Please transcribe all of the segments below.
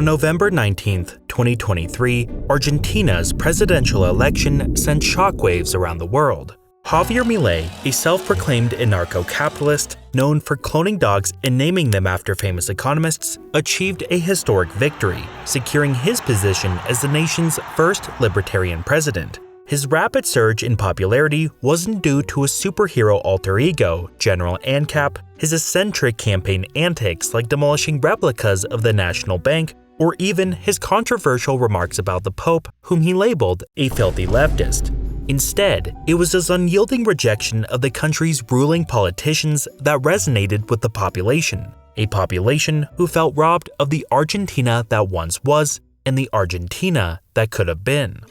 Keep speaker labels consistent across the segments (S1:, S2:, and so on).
S1: On November 19, 2023, Argentina's presidential election sent shockwaves around the world. Javier Milei, a self-proclaimed anarcho-capitalist known for cloning dogs and naming them after famous economists, achieved a historic victory, securing his position as the nation's first libertarian president. His rapid surge in popularity wasn't due to a superhero alter ego, General ANCAP, his eccentric campaign antics like demolishing replicas of the National Bank, or even his controversial remarks about the Pope, whom he labeled a filthy leftist. Instead, it was his unyielding rejection of the country's ruling politicians that resonated with the population, a population who felt robbed of the Argentina that once was and the Argentina that could have been.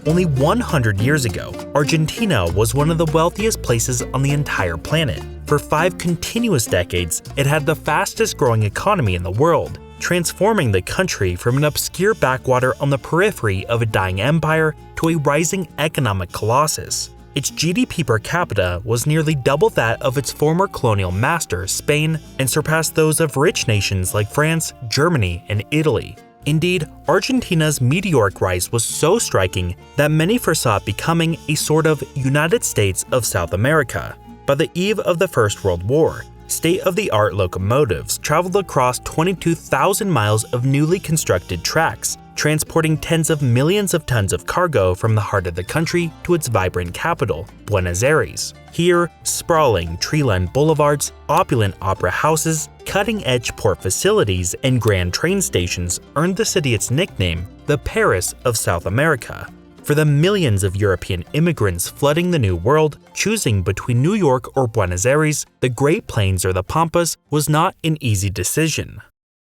S1: Only 100 years ago, Argentina was one of the wealthiest places on the entire planet. For 5 continuous decades, it had the fastest growing economy in the world, transforming the country from an obscure backwater on the periphery of a dying empire to a rising economic colossus. Its GDP per capita was nearly double that of its former colonial master, Spain, and surpassed those of rich nations like France, Germany, and Italy. Indeed, Argentina's meteoric rise was so striking that many foresaw it becoming a sort of United States of South America. By the eve of the First World War, state-of-the-art locomotives traveled across 22,000 miles of newly constructed tracks, transporting tens of millions of tons of cargo from the heart of the country to its vibrant capital, Buenos Aires. Here, sprawling tree-lined boulevards, opulent opera houses, cutting-edge port facilities, and grand train stations earned the city its nickname, the Paris of South America. For the millions of European immigrants flooding the New World, choosing between New York or Buenos Aires, the Great Plains or the Pampas was not an easy decision.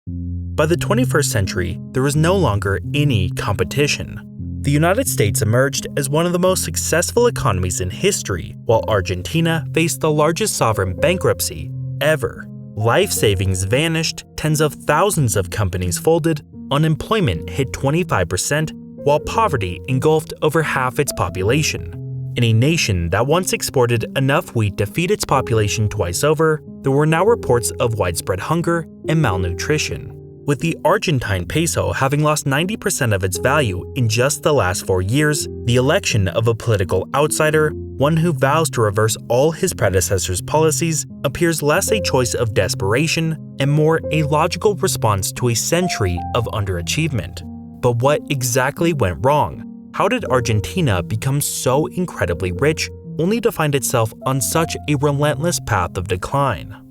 S1: By the 21st century, there was no longer any competition. The United States emerged as one of the most successful economies in history, while Argentina faced the largest sovereign bankruptcy ever. Life savings vanished, tens of thousands of companies folded, unemployment hit 25%, while poverty engulfed over half its population. In a nation that once exported enough wheat to feed its population twice over, there were now reports of widespread hunger and malnutrition. With the Argentine peso having lost 90% of its value in just the last 4 years, the election of a political outsider, one who vows to reverse all his predecessors' policies, appears less a choice of desperation and more a logical response to a century of underachievement. But what exactly went wrong? How did Argentina become so incredibly rich, only to find itself on such a relentless path of decline?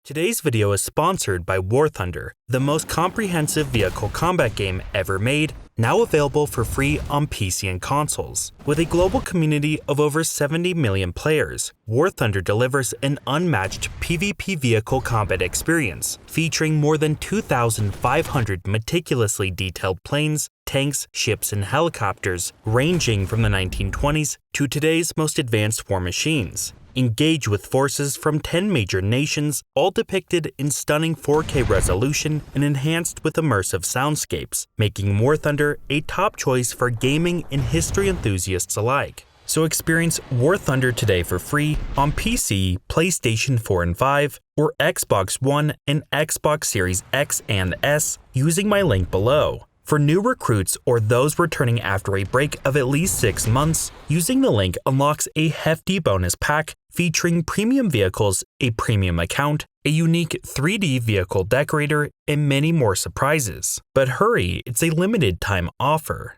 S1: Today's video is sponsored by War Thunder, the most comprehensive vehicle combat game ever made, now available for free on PC and consoles. With a global community of over 70 million players, War Thunder delivers an unmatched PvP vehicle combat experience, featuring more than 2,500 meticulously detailed planes, tanks, ships, and helicopters, ranging from the 1920s to today's most advanced war machines. Engage with forces from 10 major nations, all depicted in stunning 4K resolution and enhanced with immersive soundscapes, making War Thunder a top choice for gaming and history enthusiasts alike. So experience War Thunder today for free on PC, PlayStation 4 and 5, or Xbox One and Xbox Series X and S using my link below. For new recruits or those returning after a break of at least 6 months, using the link unlocks a hefty bonus pack featuring premium vehicles, a premium account, a unique 3D vehicle decorator, and many more surprises. But hurry, it's a limited time offer.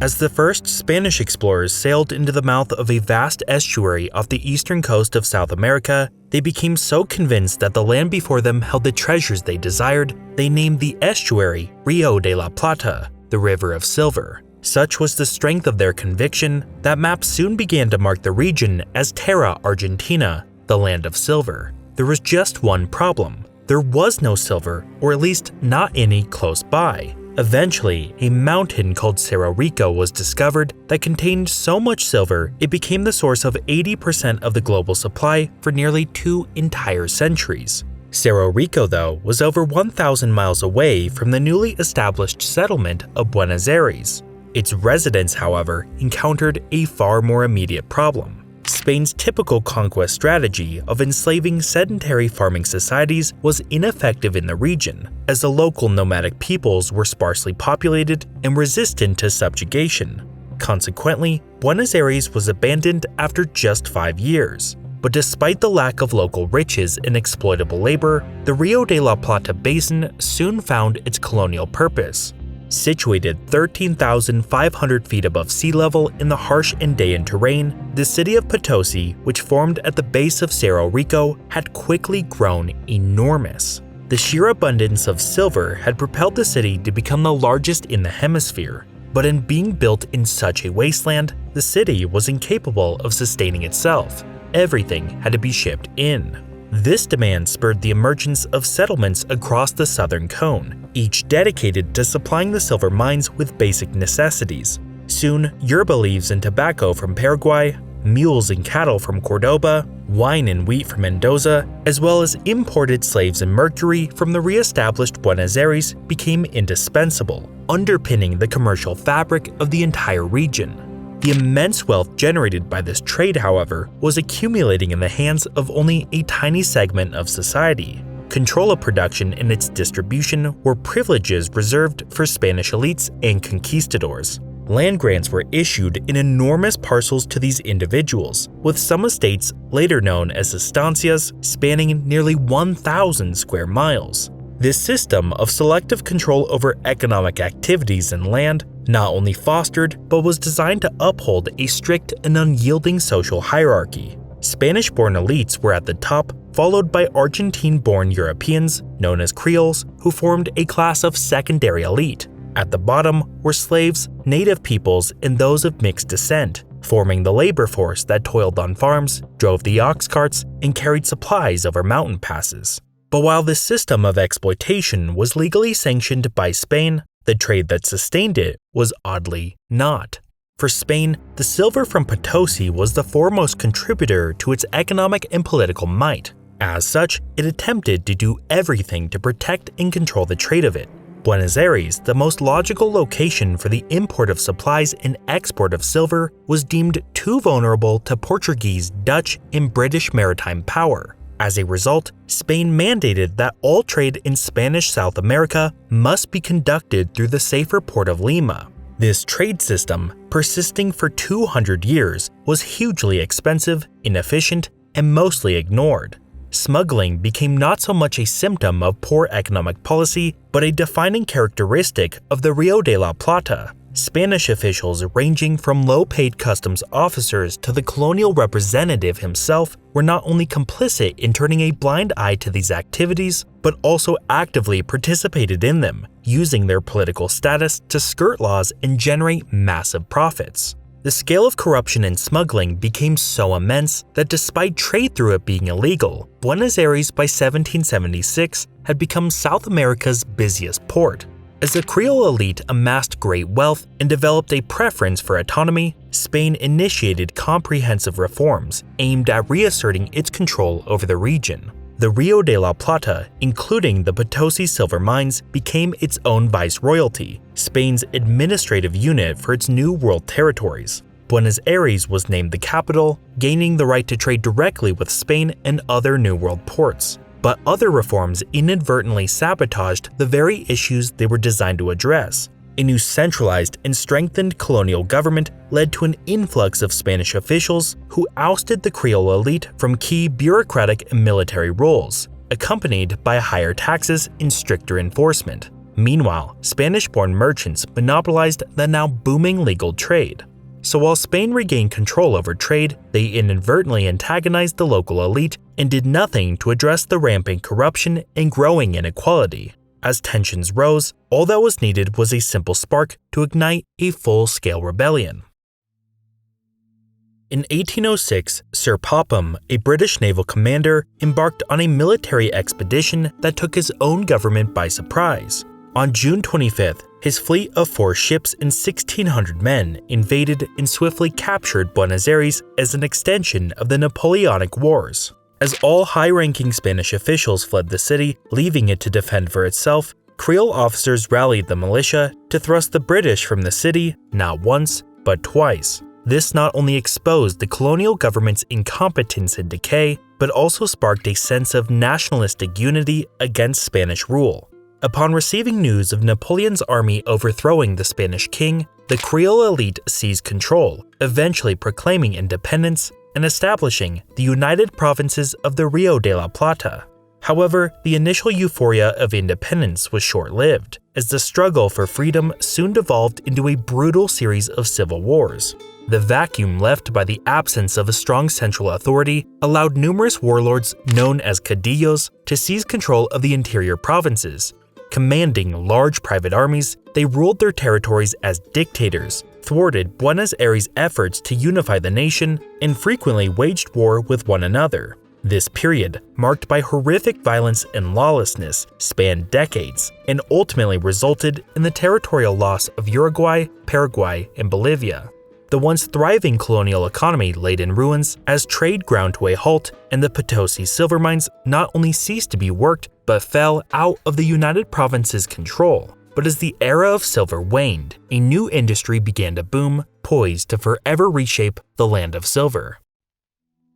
S1: As the first Spanish explorers sailed into the mouth of a vast estuary off the eastern coast of South America, they became so convinced that the land before them held the treasures they desired, they named the estuary Rio de la Plata, the River of Silver. Such was the strength of their conviction that maps soon began to mark the region as Terra Argentina, the land of silver. There was just one problem. There was no silver, or at least not any close by. Eventually, a mountain called Cerro Rico was discovered that contained so much silver it became the source of 80% of the global supply for nearly 2 entire centuries. Cerro Rico, though, was over 1,000 miles away from the newly established settlement of Buenos Aires. Its residents, however, encountered a far more immediate problem. Spain's typical conquest strategy of enslaving sedentary farming societies was ineffective in the region, as the local nomadic peoples were sparsely populated and resistant to subjugation. Consequently, Buenos Aires was abandoned after just 5 years. But despite the lack of local riches and exploitable labor, the Rio de la Plata basin soon found its colonial purpose. Situated 13,500 feet above sea level in the harsh Andean terrain, the city of Potosi, which formed at the base of Cerro Rico, had quickly grown enormous. The sheer abundance of silver had propelled the city to become the largest in the hemisphere. But in being built in such a wasteland, the city was incapable of sustaining itself. Everything had to be shipped in. This demand spurred the emergence of settlements across the southern cone, each dedicated to supplying the silver mines with basic necessities. Soon, yerba leaves and tobacco from Paraguay, mules and cattle from Cordoba, wine and wheat from Mendoza, as well as imported slaves and mercury from the re-established Buenos Aires became indispensable, underpinning the commercial fabric of the entire region. The immense wealth generated by this trade, however, was accumulating in the hands of only a tiny segment of society. Control of production and its distribution were privileges reserved for Spanish elites and conquistadors. Land grants were issued in enormous parcels to these individuals, with some estates, later known as estancias, spanning nearly 1,000 square miles. This system of selective control over economic activities and land not only fostered but was designed to uphold a strict and unyielding social hierarchy. Spanish-born elites were at the top, followed by Argentine-born Europeans, known as Creoles, who formed a class of secondary elite. At the bottom were slaves, native peoples, and those of mixed descent, forming the labor force that toiled on farms, drove the ox carts, and carried supplies over mountain passes. But while this system of exploitation was legally sanctioned by Spain, the trade that sustained it was oddly not. For Spain, the silver from Potosi was the foremost contributor to its economic and political might. As such, it attempted to do everything to protect and control the trade of it. Buenos Aires, the most logical location for the import of supplies and export of silver, was deemed too vulnerable to Portuguese, Dutch, and British maritime power. As a result, Spain mandated that all trade in Spanish South America must be conducted through the safer port of Lima. This trade system, persisting for 200 years, was hugely expensive, inefficient, and mostly ignored. Smuggling became not so much a symptom of poor economic policy, but a defining characteristic of the Rio de la Plata. Spanish officials, ranging from low-paid customs officers to the colonial representative himself, were not only complicit in turning a blind eye to these activities, but also actively participated in them, using their political status to skirt laws and generate massive profits. The scale of corruption and smuggling became so immense that despite trade through it being illegal, Buenos Aires by 1776 had become South America's busiest port. As the Creole elite amassed great wealth and developed a preference for autonomy, Spain initiated comprehensive reforms aimed at reasserting its control over the region. The Rio de la Plata, including the Potosi silver mines, became its own viceroyalty, Spain's administrative unit for its New World territories. Buenos Aires was named the capital, gaining the right to trade directly with Spain and other New World ports. But other reforms inadvertently sabotaged the very issues they were designed to address. A new centralized and strengthened colonial government led to an influx of Spanish officials who ousted the Creole elite from key bureaucratic and military roles, accompanied by higher taxes and stricter enforcement. Meanwhile, Spanish-born merchants monopolized the now booming legal trade. So while Spain regained control over trade, they inadvertently antagonized the local elite and did nothing to address the rampant corruption and growing inequality. As tensions rose, all that was needed was a simple spark to ignite a full-scale rebellion. In 1806, Sir Popham, a British naval commander, embarked on a military expedition that took his own government by surprise. On June 25th, his fleet of 4 ships and 1,600 men invaded and swiftly captured Buenos Aires as an extension of the Napoleonic Wars. As all high-ranking Spanish officials fled the city, leaving it to defend for itself, Creole officers rallied the militia to thrust the British from the city not once, but twice. This not only exposed the colonial government's incompetence and decay, but also sparked a sense of nationalistic unity against Spanish rule. Upon receiving news of Napoleon's army overthrowing the Spanish king, the Creole elite seized control, eventually proclaiming independence and establishing the United Provinces of the Rio de la Plata. However, the initial euphoria of independence was short-lived, as the struggle for freedom soon devolved into a brutal series of civil wars. The vacuum left by the absence of a strong central authority allowed numerous warlords known as caudillos to seize control of the interior provinces. Commanding large private armies, they ruled their territories as dictators, thwarted Buenos Aires' efforts to unify the nation, and frequently waged war with one another. This period, marked by horrific violence and lawlessness, spanned decades and ultimately resulted in the territorial loss of Uruguay, Paraguay, and Bolivia. The once thriving colonial economy laid in ruins as trade ground to a halt, and the Potosi silver mines not only ceased to be worked but fell out of the United Provinces' control. But as the era of silver waned, a new industry began to boom, poised to forever reshape the land of silver.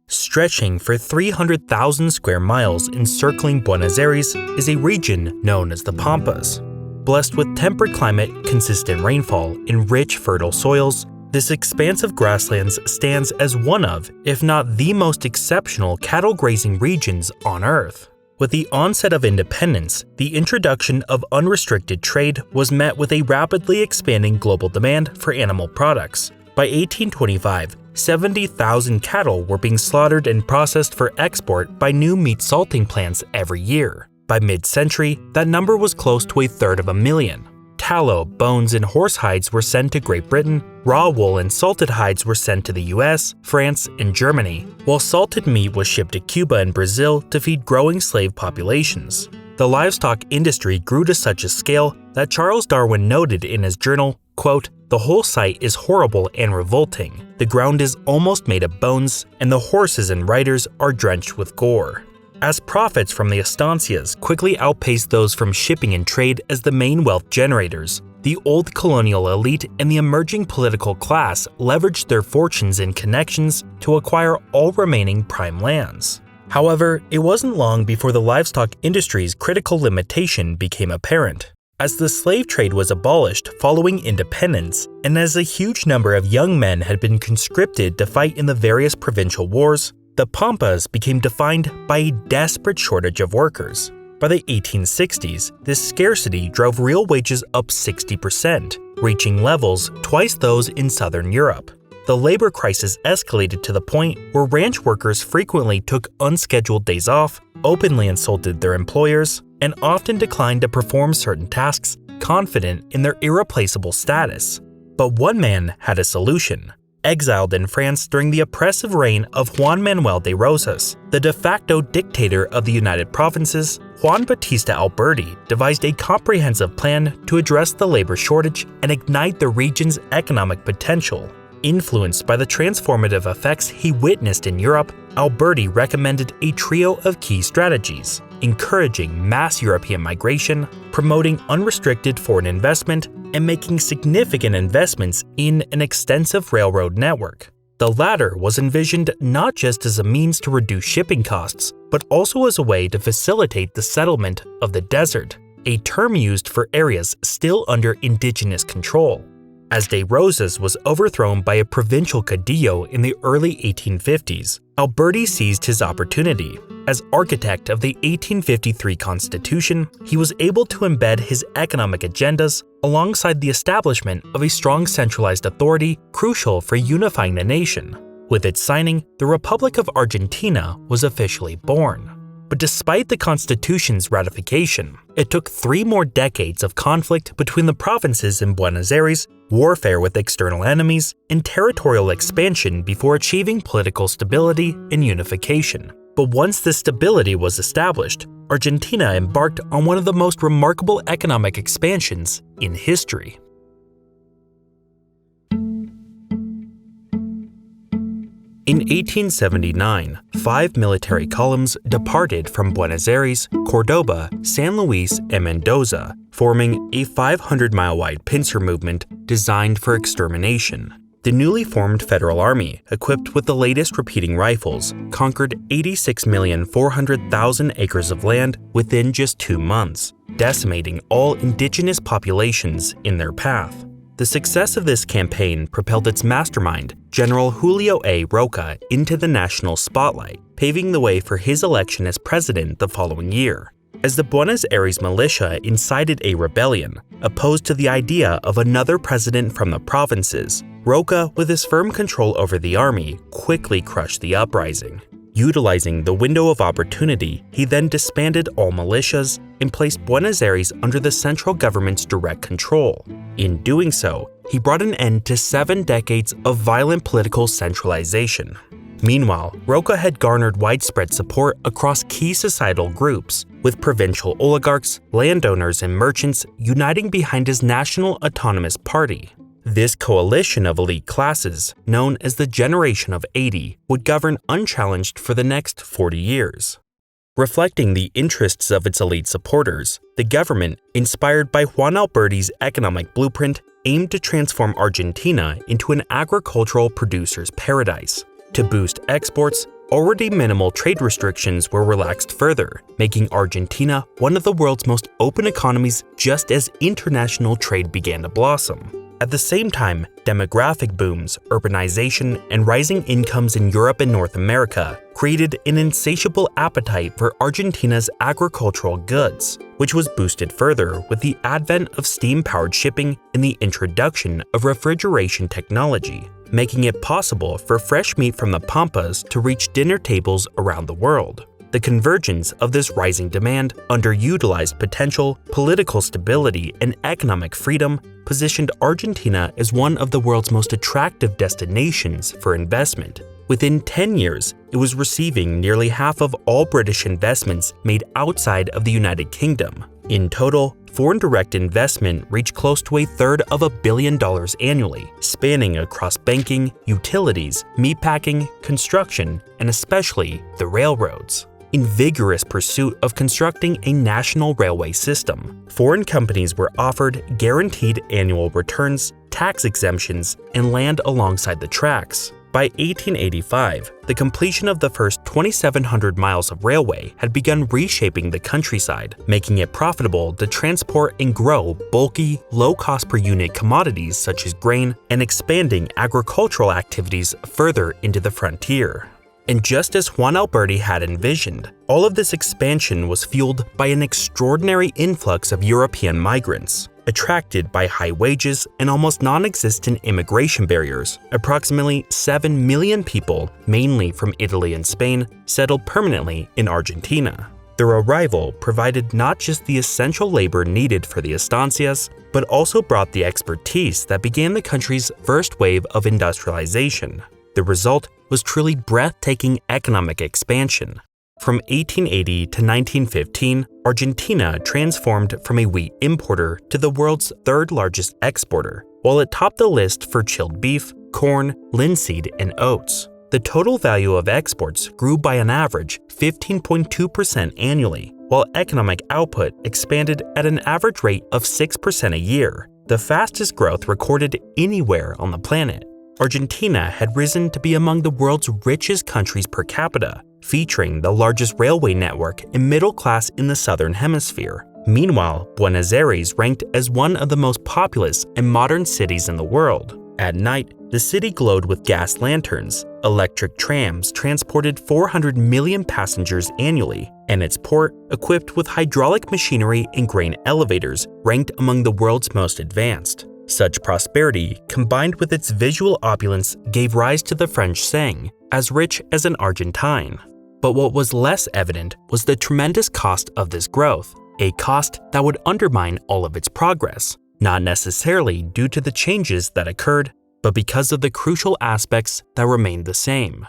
S1: Stretching for 300,000 square miles encircling Buenos Aires is a region known as the Pampas. Blessed with temperate climate, consistent rainfall, and rich, fertile soils, this expanse of grasslands stands as one of, if not the most exceptional cattle grazing regions on Earth. With the onset of independence, the introduction of unrestricted trade was met with a rapidly expanding global demand for animal products. By 1825, 70,000 cattle were being slaughtered and processed for export by new meat salting plants every year. By mid-century, that number was close to 1/3 Tallow, bones, and horse hides were sent to Great Britain, raw wool and salted hides were sent to the US, France, and Germany, while salted meat was shipped to Cuba and Brazil to feed growing slave populations. The livestock industry grew to such a scale that Charles Darwin noted in his journal, quote, "The whole sight is horrible and revolting. The ground is almost made of bones, and the horses and riders are drenched with gore." As profits from the estancias quickly outpaced those from shipping and trade as the main wealth generators, the old colonial elite and the emerging political class leveraged their fortunes and connections to acquire all remaining prime lands. However, it wasn't long before the livestock industry's critical limitation became apparent. As the slave trade was abolished following independence, and as a huge number of young men had been conscripted to fight in the various provincial wars, the Pampas became defined by a desperate shortage of workers. By the 1860s, this scarcity drove real wages up 60%, reaching levels twice those in Southern Europe. The labor crisis escalated to the point where ranch workers frequently took unscheduled days off, openly insulted their employers, and often declined to perform certain tasks, confident in their irreplaceable status. But one man had a solution. Exiled in France during the oppressive reign of Juan Manuel de Rosas, the de facto dictator of the United Provinces, Juan Bautista Alberti devised a comprehensive plan to address the labor shortage and ignite the region's economic potential. Influenced by the transformative effects he witnessed in Europe, Alberti recommended a trio of key strategies: encouraging mass European migration, promoting unrestricted foreign investment, and making significant investments in an extensive railroad network. The latter was envisioned not just as a means to reduce shipping costs, but also as a way to facilitate the settlement of the desert, a term used for areas still under indigenous control. As de Rosas was overthrown by a provincial caudillo in the early 1850s, Alberti seized his opportunity. As architect of the 1853 Constitution, he was able to embed his economic agendas alongside the establishment of a strong centralized authority crucial for unifying the nation. With its signing, the Republic of Argentina was officially born. But despite the Constitution's ratification, it took 3 more decades of conflict between the provinces in Buenos Aires, warfare with external enemies, and territorial expansion before achieving political stability and unification. But once this stability was established, Argentina embarked on one of the most remarkable economic expansions in history. In 1879, 5 military columns departed from Buenos Aires, Cordoba, San Luis, and Mendoza, forming a 500-mile-wide pincer movement designed for extermination. The newly formed federal army, equipped with the latest repeating rifles, conquered 86,400,000 acres of land within just 2 months, decimating all indigenous populations in their path. The success of this campaign propelled its mastermind, General Julio A. Roca, into the national spotlight, paving the way for his election as president the following year. As the Buenos Aires militia incited a rebellion, opposed to the idea of another president from the provinces, Roca, with his firm control over the army, quickly crushed the uprising. Utilizing the window of opportunity, he then disbanded all militias and placed Buenos Aires under the central government's direct control. In doing so, he brought an end to 7 decades of violent political centralization. Meanwhile, Roca had garnered widespread support across key societal groups, with provincial oligarchs, landowners, and merchants uniting behind his National Autonomous Party. This coalition of elite classes, known as the Generation of 80, would govern unchallenged for the next 40 years. Reflecting the interests of its elite supporters, the government, inspired by Juan Alberti's economic blueprint, aimed to transform Argentina into an agricultural producer's paradise. To boost exports, already minimal trade restrictions were relaxed further, making Argentina one of the world's most open economies just as international trade began to blossom. At the same time, demographic booms, urbanization, and rising incomes in Europe and North America created an insatiable appetite for Argentina's agricultural goods, which was boosted further with the advent of steam-powered shipping and the introduction of refrigeration technology, making it possible for fresh meat from the Pampas to reach dinner tables around the world. The convergence of this rising demand, underutilized potential, political stability, and economic freedom positioned Argentina as one of the world's most attractive destinations for investment. Within 10 years, it was receiving nearly half of all British investments made outside of the United Kingdom. In total, foreign direct investment reached close to $1/3 billion annually, spanning across banking, utilities, meatpacking, construction, and especially the railroads. In vigorous pursuit of constructing a national railway system, foreign companies were offered guaranteed annual returns, tax exemptions, and land alongside the tracks. By 1885, the completion of the first 2,700 miles of railway had begun reshaping the countryside, making it profitable to transport and grow bulky, low-cost per unit commodities such as grain, and expanding agricultural activities further into the frontier. And just as Juan Alberti had envisioned, all of this expansion was fueled by an extraordinary influx of European migrants. Attracted by high wages and almost non-existent immigration barriers, approximately 7 million people, mainly from Italy and Spain, settled permanently in Argentina. Their arrival provided not just the essential labor needed for the estancias, but also brought the expertise that began the country's first wave of industrialization. The result was truly breathtaking economic expansion. From 1880 to 1915, Argentina transformed from a wheat importer to the world's 3rd largest exporter, while it topped the list for chilled beef, corn, linseed, and oats. The total value of exports grew by an average 15.2% annually, while economic output expanded at an average rate of 6% a year, the fastest growth recorded anywhere on the planet. Argentina had risen to be among the world's richest countries per capita, featuring the largest railway network and middle class in the southern hemisphere. Meanwhile, Buenos Aires ranked as one of the most populous and modern cities in the world. At night, the city glowed with gas lanterns, electric trams transported 400 million passengers annually, and its port, equipped with hydraulic machinery and grain elevators, ranked among the world's most advanced. Such prosperity, combined with its visual opulence, gave rise to the French saying, "as rich as an Argentine." But what was less evident was the tremendous cost of this growth, a cost that would undermine all of its progress, not necessarily due to the changes that occurred, but because of the crucial aspects that remained the same.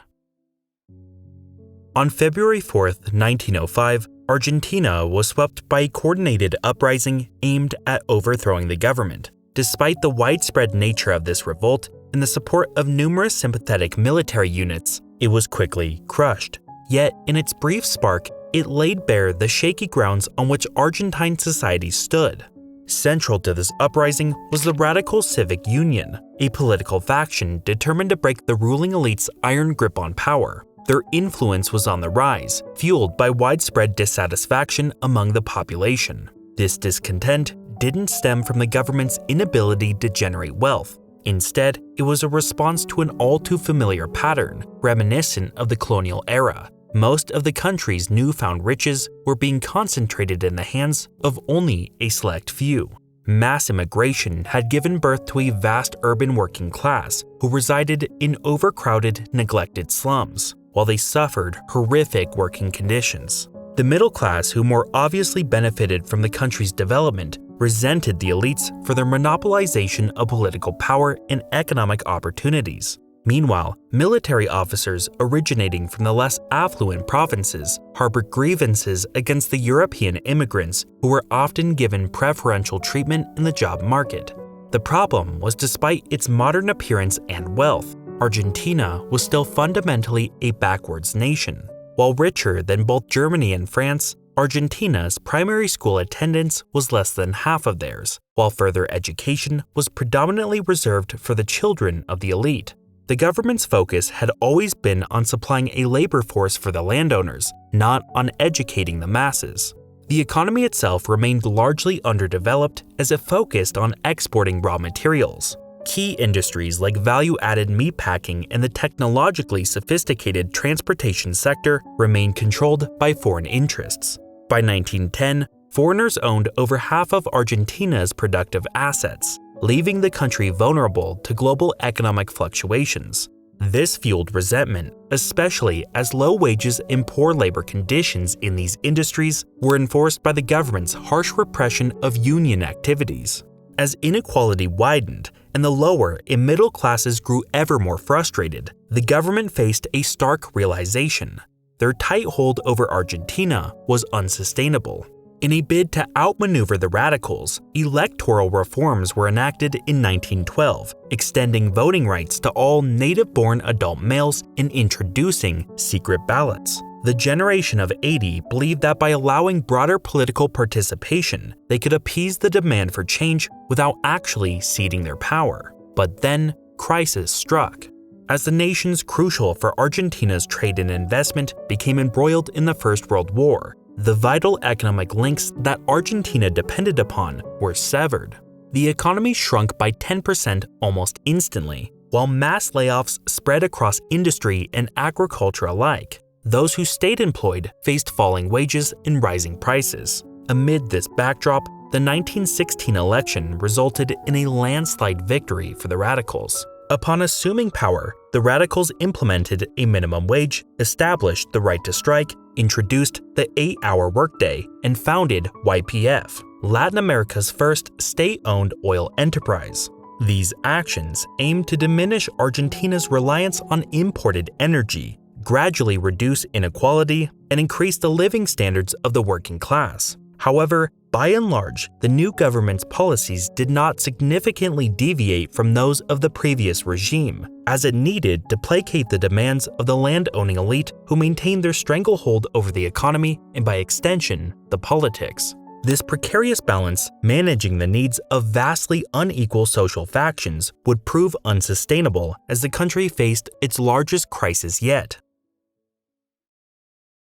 S1: On February 4th, 1905, Argentina was swept by a coordinated uprising aimed at overthrowing the government. Despite the widespread nature of this revolt and the support of numerous sympathetic military units, it was quickly crushed. Yet, in its brief spark, it laid bare the shaky grounds on which Argentine society stood. Central to this uprising was the Radical Civic Union, a political faction determined to break the ruling elite's iron grip on power. Their influence was on the rise, fueled by widespread dissatisfaction among the population. This discontent didn't stem from the government's inability to generate wealth. Instead, it was a response to an all-too-familiar pattern, reminiscent of the colonial era. Most of the country's newfound riches were being concentrated in the hands of only a select few. Mass immigration had given birth to a vast urban working class who resided in overcrowded, neglected slums, while they suffered horrific working conditions. The middle class, who more obviously benefited from the country's development, resented the elites for their monopolization of political power and economic opportunities. Meanwhile, military officers originating from the less affluent provinces harbored grievances against the European immigrants who were often given preferential treatment in the job market. The problem was, despite its modern appearance and wealth, Argentina was still fundamentally a backwards nation. While richer than both Germany and France, Argentina's primary school attendance was less than half of theirs, while further education was predominantly reserved for the children of the elite. The government's focus had always been on supplying a labor force for the landowners, not on educating the masses. The economy itself remained largely underdeveloped as it focused on exporting raw materials. Key industries like value-added meatpacking and the technologically sophisticated transportation sector remained controlled by foreign interests. By 1910, foreigners owned over half of Argentina's productive assets, leaving the country vulnerable to global economic fluctuations. This fueled resentment, especially as low wages and poor labor conditions in these industries were enforced by the government's harsh repression of union activities. As inequality widened and the lower and middle classes grew ever more frustrated, the government faced a stark realization: their tight hold over Argentina was unsustainable. In a bid to outmaneuver the radicals, electoral reforms were enacted in 1912, extending voting rights to all native-born adult males and introducing secret ballots. The generation of '80 believed that by allowing broader political participation, they could appease the demand for change without actually ceding their power. But then, crisis struck. As the nations crucial for Argentina's trade and investment became embroiled in the First World War, the vital economic links that Argentina depended upon were severed. The economy shrunk by 10% almost instantly, while mass layoffs spread across industry and agriculture alike. Those who stayed employed faced falling wages and rising prices. Amid this backdrop, the 1916 election resulted in a landslide victory for the radicals. Upon assuming power, the radicals implemented a minimum wage, established the right to strike, introduced the 8-hour workday, and founded YPF, Latin America's first state-owned oil enterprise. These actions aimed to diminish Argentina's reliance on imported energy, gradually reduce inequality, and increase the living standards of the working class. However, by and large, the new government's policies did not significantly deviate from those of the previous regime, as it needed to placate the demands of the land-owning elite who maintained their stranglehold over the economy and, by extension, the politics. This precarious balance, managing the needs of vastly unequal social factions, would prove unsustainable as the country faced its largest crisis yet.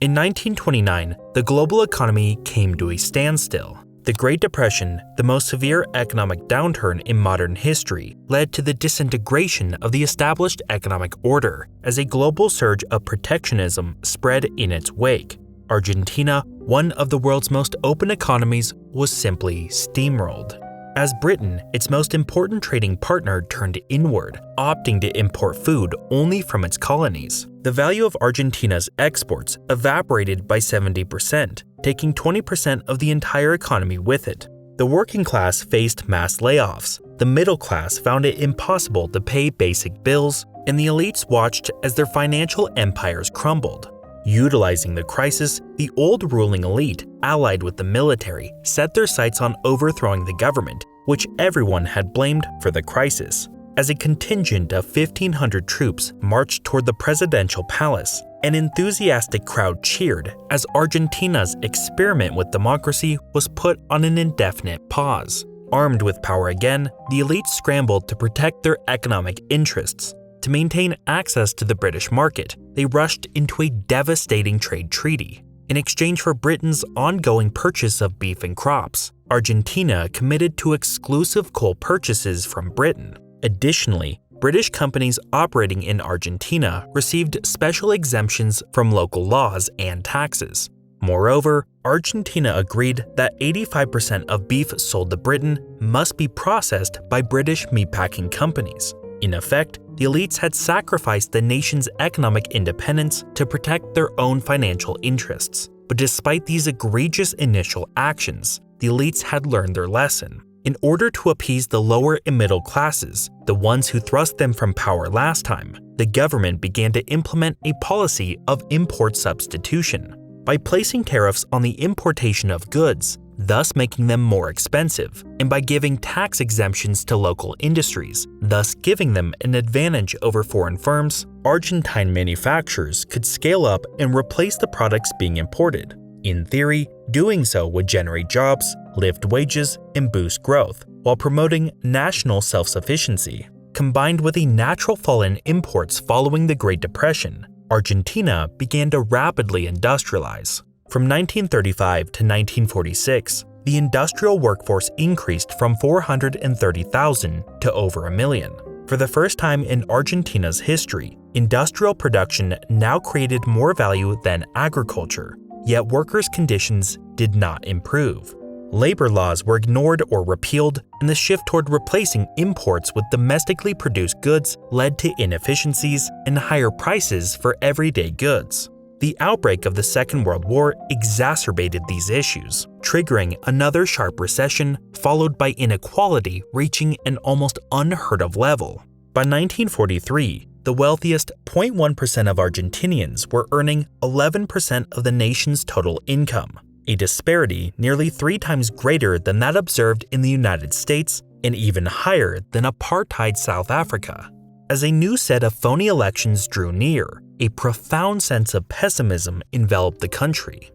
S1: In 1929, the global economy came to a standstill. The Great Depression, the most severe economic downturn in modern history, led to the disintegration of the established economic order as a global surge of protectionism spread in its wake. Argentina, one of the world's most open economies, was simply steamrolled. As Britain, its most important trading partner, turned inward, opting to import food only from its colonies, the value of Argentina's exports evaporated by 70%, taking 20% of the entire economy with it. The working class faced mass layoffs, the middle class found it impossible to pay basic bills, and the elites watched as their financial empires crumbled. Utilizing the crisis, the old ruling elite, allied with the military, set their sights on overthrowing the government, which everyone had blamed for the crisis. As a contingent of 1,500 troops marched toward the presidential palace, an enthusiastic crowd cheered as Argentina's experiment with democracy was put on an indefinite pause. Armed with power again, the elites scrambled to protect their economic interests. To maintain access to the British market, they rushed into a devastating trade treaty. In exchange for Britain's ongoing purchase of beef and crops, Argentina committed to exclusive coal purchases from Britain. Additionally, British companies operating in Argentina received special exemptions from local laws and taxes. Moreover, Argentina agreed that 85% of beef sold to Britain must be processed by British meatpacking companies. In effect, the elites had sacrificed the nation's economic independence to protect their own financial interests. But despite these egregious initial actions, the elites had learned their lesson. In order to appease the lower and middle classes, the ones who thrust them from power last time, the government began to implement a policy of import substitution. By placing tariffs on the importation of goods, thus making them more expensive, and by giving tax exemptions to local industries, thus giving them an advantage over foreign firms, Argentine manufacturers could scale up and replace the products being imported. In theory, doing so would generate jobs, lift wages, and boost growth, while promoting national self-sufficiency. Combined with a natural fall in imports following the Great Depression, Argentina began to rapidly industrialize. From 1935 to 1946, the industrial workforce increased from 430,000 to over 1 million. For the first time in Argentina's history, industrial production now created more value than agriculture, yet workers' conditions did not improve. Labor laws were ignored or repealed, and the shift toward replacing imports with domestically produced goods led to inefficiencies and higher prices for everyday goods. The outbreak of the Second World War exacerbated these issues, triggering another sharp recession, followed by inequality reaching an almost unheard of level. By 1943, the wealthiest 0.1% of Argentinians were earning 11% of the nation's total income, a disparity nearly 3 times greater than that observed in the United States and even higher than apartheid South Africa. As a new set of phony elections drew near, a profound sense of pessimism enveloped the country.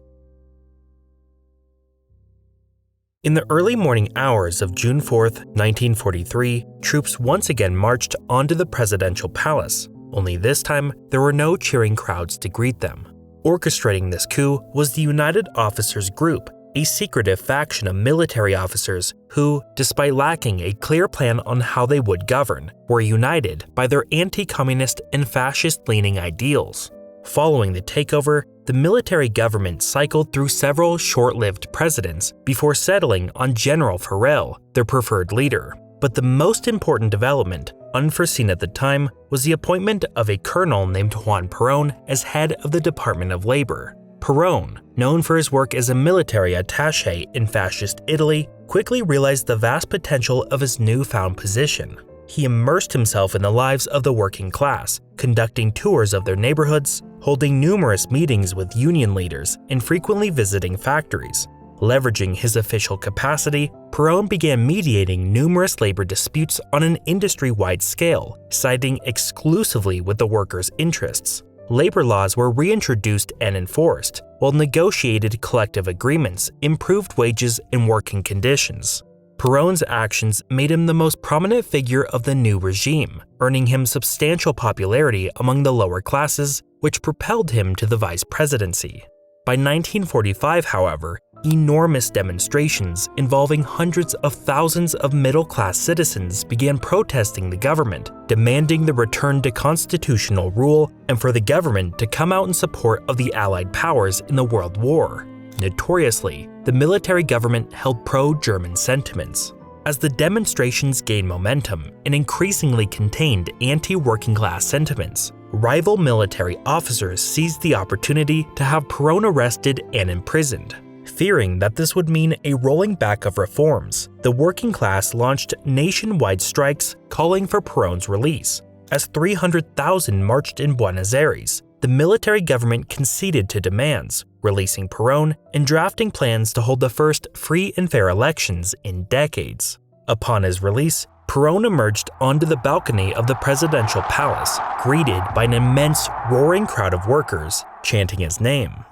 S1: In the early morning hours of June 4, 1943, troops once again marched onto the presidential palace, only this time there were no cheering crowds to greet them. Orchestrating this coup was the United Officers Group, a secretive faction of military officers who, despite lacking a clear plan on how they would govern, were united by their anti-communist and fascist-leaning ideals. Following the takeover, the military government cycled through several short-lived presidents before settling on General Farrell, their preferred leader. But the most important development, unforeseen at the time, was the appointment of a colonel named Juan Perón as head of the Department of Labor. Perón, known for his work as a military attaché in fascist Italy, quickly realized the vast potential of his newfound position. He immersed himself in the lives of the working class, conducting tours of their neighborhoods, holding numerous meetings with union leaders, and frequently visiting factories. Leveraging his official capacity, Perón began mediating numerous labor disputes on an industry-wide scale, siding exclusively with the workers' interests. Labor laws were reintroduced and enforced, while negotiated collective agreements improved wages and working conditions. Perón's actions made him the most prominent figure of the new regime, earning him substantial popularity among the lower classes, which propelled him to the vice presidency. By 1945, however, enormous demonstrations involving hundreds of thousands of middle-class citizens began protesting the government, demanding the return to constitutional rule and for the government to come out in support of the Allied powers in the World War. Notoriously, the military government held pro-German sentiments. As the demonstrations gained momentum and increasingly contained anti-working class sentiments, rival military officers seized the opportunity to have Perón arrested and imprisoned. Fearing that this would mean a rolling back of reforms, the working class launched nationwide strikes calling for Perón's release. As 300,000 marched in Buenos Aires, the military government conceded to demands, releasing Perón and drafting plans to hold the first free and fair elections in decades. Upon his release, Perón emerged onto the balcony of the presidential palace, greeted by an immense, roaring crowd of workers chanting his name.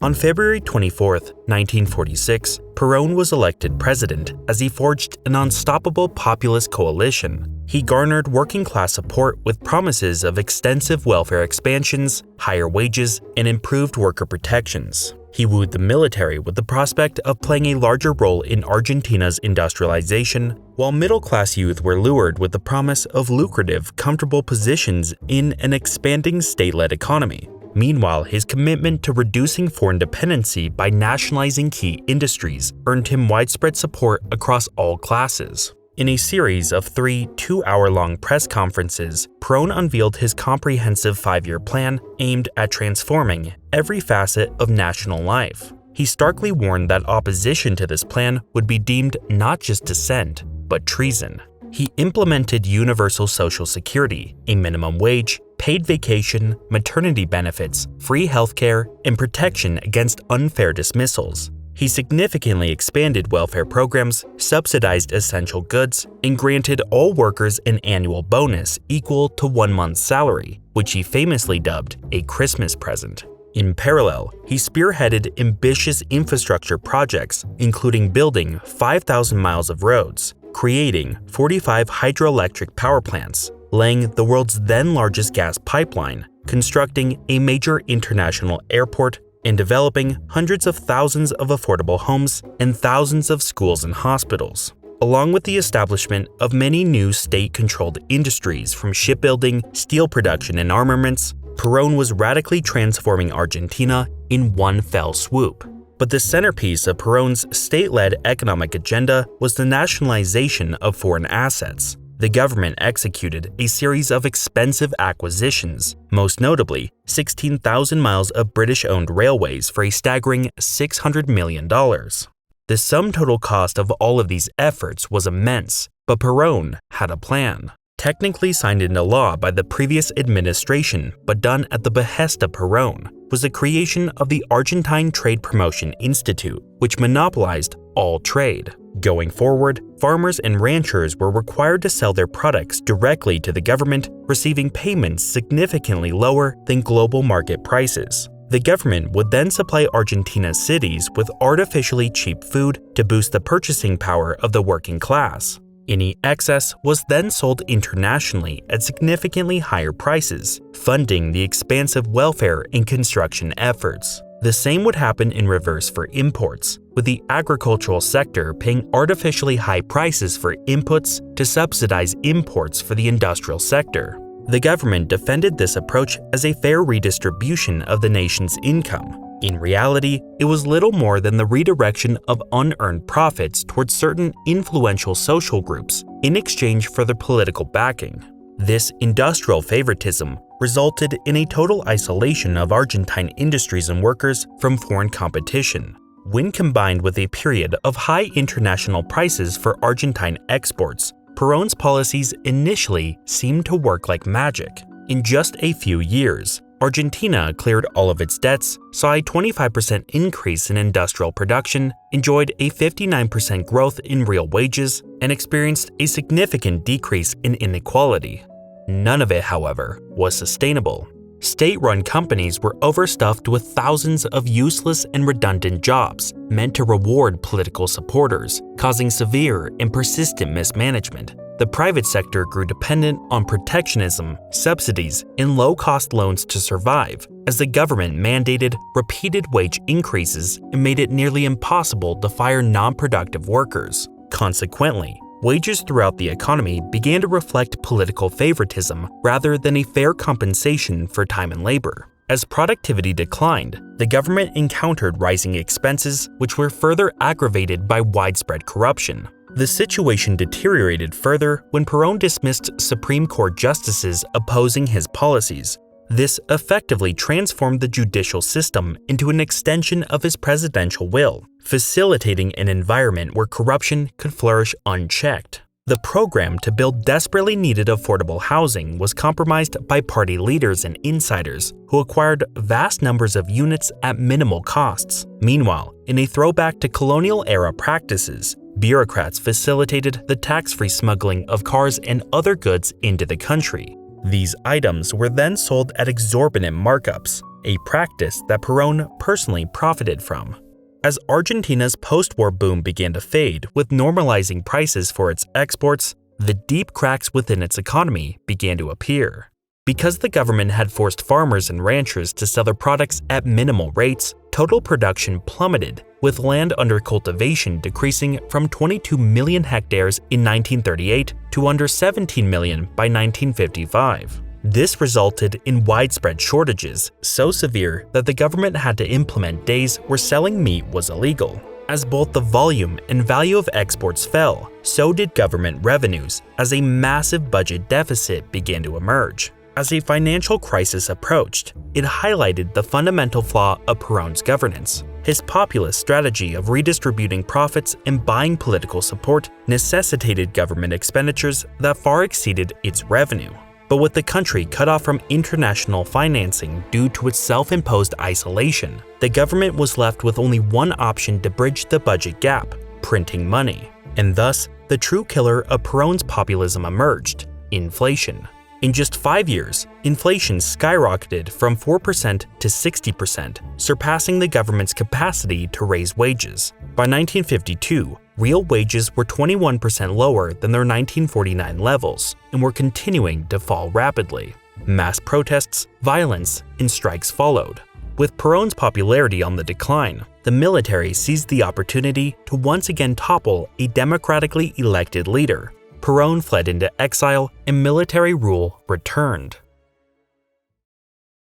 S1: On February 24, 1946, Perón was elected president as he forged an unstoppable populist coalition. He garnered working-class support with promises of extensive welfare expansions, higher wages, and improved worker protections. He wooed the military with the prospect of playing a larger role in Argentina's industrialization, while middle-class youth were lured with the promise of lucrative, comfortable positions in an expanding state-led economy. Meanwhile, his commitment to reducing foreign dependency by nationalizing key industries earned him widespread support across all classes. In a series of 3 two-hour-long press conferences, Perón unveiled his comprehensive 5-year plan aimed at transforming every facet of national life. He starkly warned that opposition to this plan would be deemed not just dissent, but treason. He implemented universal social security, a minimum wage, paid vacation, maternity benefits, free healthcare, and protection against unfair dismissals. He significantly expanded welfare programs, subsidized essential goods, and granted all workers an annual bonus equal to 1 month's salary, which he famously dubbed a Christmas present. In parallel, he spearheaded ambitious infrastructure projects, including building 5,000 miles of roads, creating 45 hydroelectric power plants, laying the world's then largest gas pipeline, constructing a major international airport, and developing hundreds of thousands of affordable homes and thousands of schools and hospitals. Along with the establishment of many new state-controlled industries from shipbuilding, steel production, and armaments, Perón was radically transforming Argentina in one fell swoop. But the centerpiece of Perón's state-led economic agenda was the nationalization of foreign assets. The government executed a series of expensive acquisitions, most notably 16,000 miles of British-owned railways for a staggering $600 million. The sum total cost of all of these efforts was immense, but Perón had a plan. Technically signed into law by the previous administration but done at the behest of Perón, was the creation of the Argentine Trade Promotion Institute, which monopolized all trade. Going forward, farmers and ranchers were required to sell their products directly to the government, receiving payments significantly lower than global market prices. The government would then supply Argentina's cities with artificially cheap food to boost the purchasing power of the working class. Any excess was then sold internationally at significantly higher prices, funding the expansive welfare and construction efforts. The same would happen in reverse for imports, with the agricultural sector paying artificially high prices for inputs to subsidize imports for the industrial sector. The government defended this approach as a fair redistribution of the nation's income. In reality, it was little more than the redirection of unearned profits towards certain influential social groups in exchange for their political backing. This industrial favoritism resulted in a total isolation of Argentine industries and workers from foreign competition. When combined with a period of high international prices for Argentine exports, Perón's policies initially seemed to work like magic. In just a few years, Argentina cleared all of its debts, saw a 25% increase in industrial production, enjoyed a 59% growth in real wages, and experienced a significant decrease in inequality. None of it, however, was sustainable. State-run companies were overstuffed with thousands of useless and redundant jobs meant to reward political supporters, causing severe and persistent mismanagement. The private sector grew dependent on protectionism, subsidies, and low-cost loans to survive, as the government mandated repeated wage increases and made it nearly impossible to fire non-productive workers. Consequently, wages throughout the economy began to reflect political favoritism rather than a fair compensation for time and labor. As productivity declined, the government encountered rising expenses, which were further aggravated by widespread corruption. The situation deteriorated further when Perón dismissed Supreme Court justices opposing his policies. This effectively transformed the judicial system into an extension of his presidential will, facilitating an environment where corruption could flourish unchecked. The program to build desperately needed affordable housing was compromised by party leaders and insiders who acquired vast numbers of units at minimal costs. Meanwhile, in a throwback to colonial-era practices, bureaucrats facilitated the tax-free smuggling of cars and other goods into the country. These items were then sold at exorbitant markups, a practice that Perón personally profited from. As Argentina's post-war boom began to fade with normalizing prices for its exports, the deep cracks within its economy began to appear. Because the government had forced farmers and ranchers to sell their products at minimal rates, total production plummeted, with land under cultivation decreasing from 22 million hectares in 1938 to under 17 million by 1955. This resulted in widespread shortages, so severe that the government had to implement days where selling meat was illegal. As both the volume and value of exports fell, so did government revenues, as a massive budget deficit began to emerge. As a financial crisis approached, it highlighted the fundamental flaw of Perón's governance. His populist strategy of redistributing profits and buying political support necessitated government expenditures that far exceeded its revenue. But with the country cut off from international financing due to its self-imposed isolation, the government was left with only one option to bridge the budget gap: printing money. And thus, the true killer of Perón's populism emerged: inflation. In just 5 years, inflation skyrocketed from 4% to 60%, surpassing the government's capacity to raise wages. By 1952, real wages were 21% lower than their 1949 levels and were continuing to fall rapidly. Mass protests, violence, and strikes followed. With Perón's popularity on the decline, the military seized the opportunity to once again topple a democratically elected leader. Perón fled into exile and military rule returned.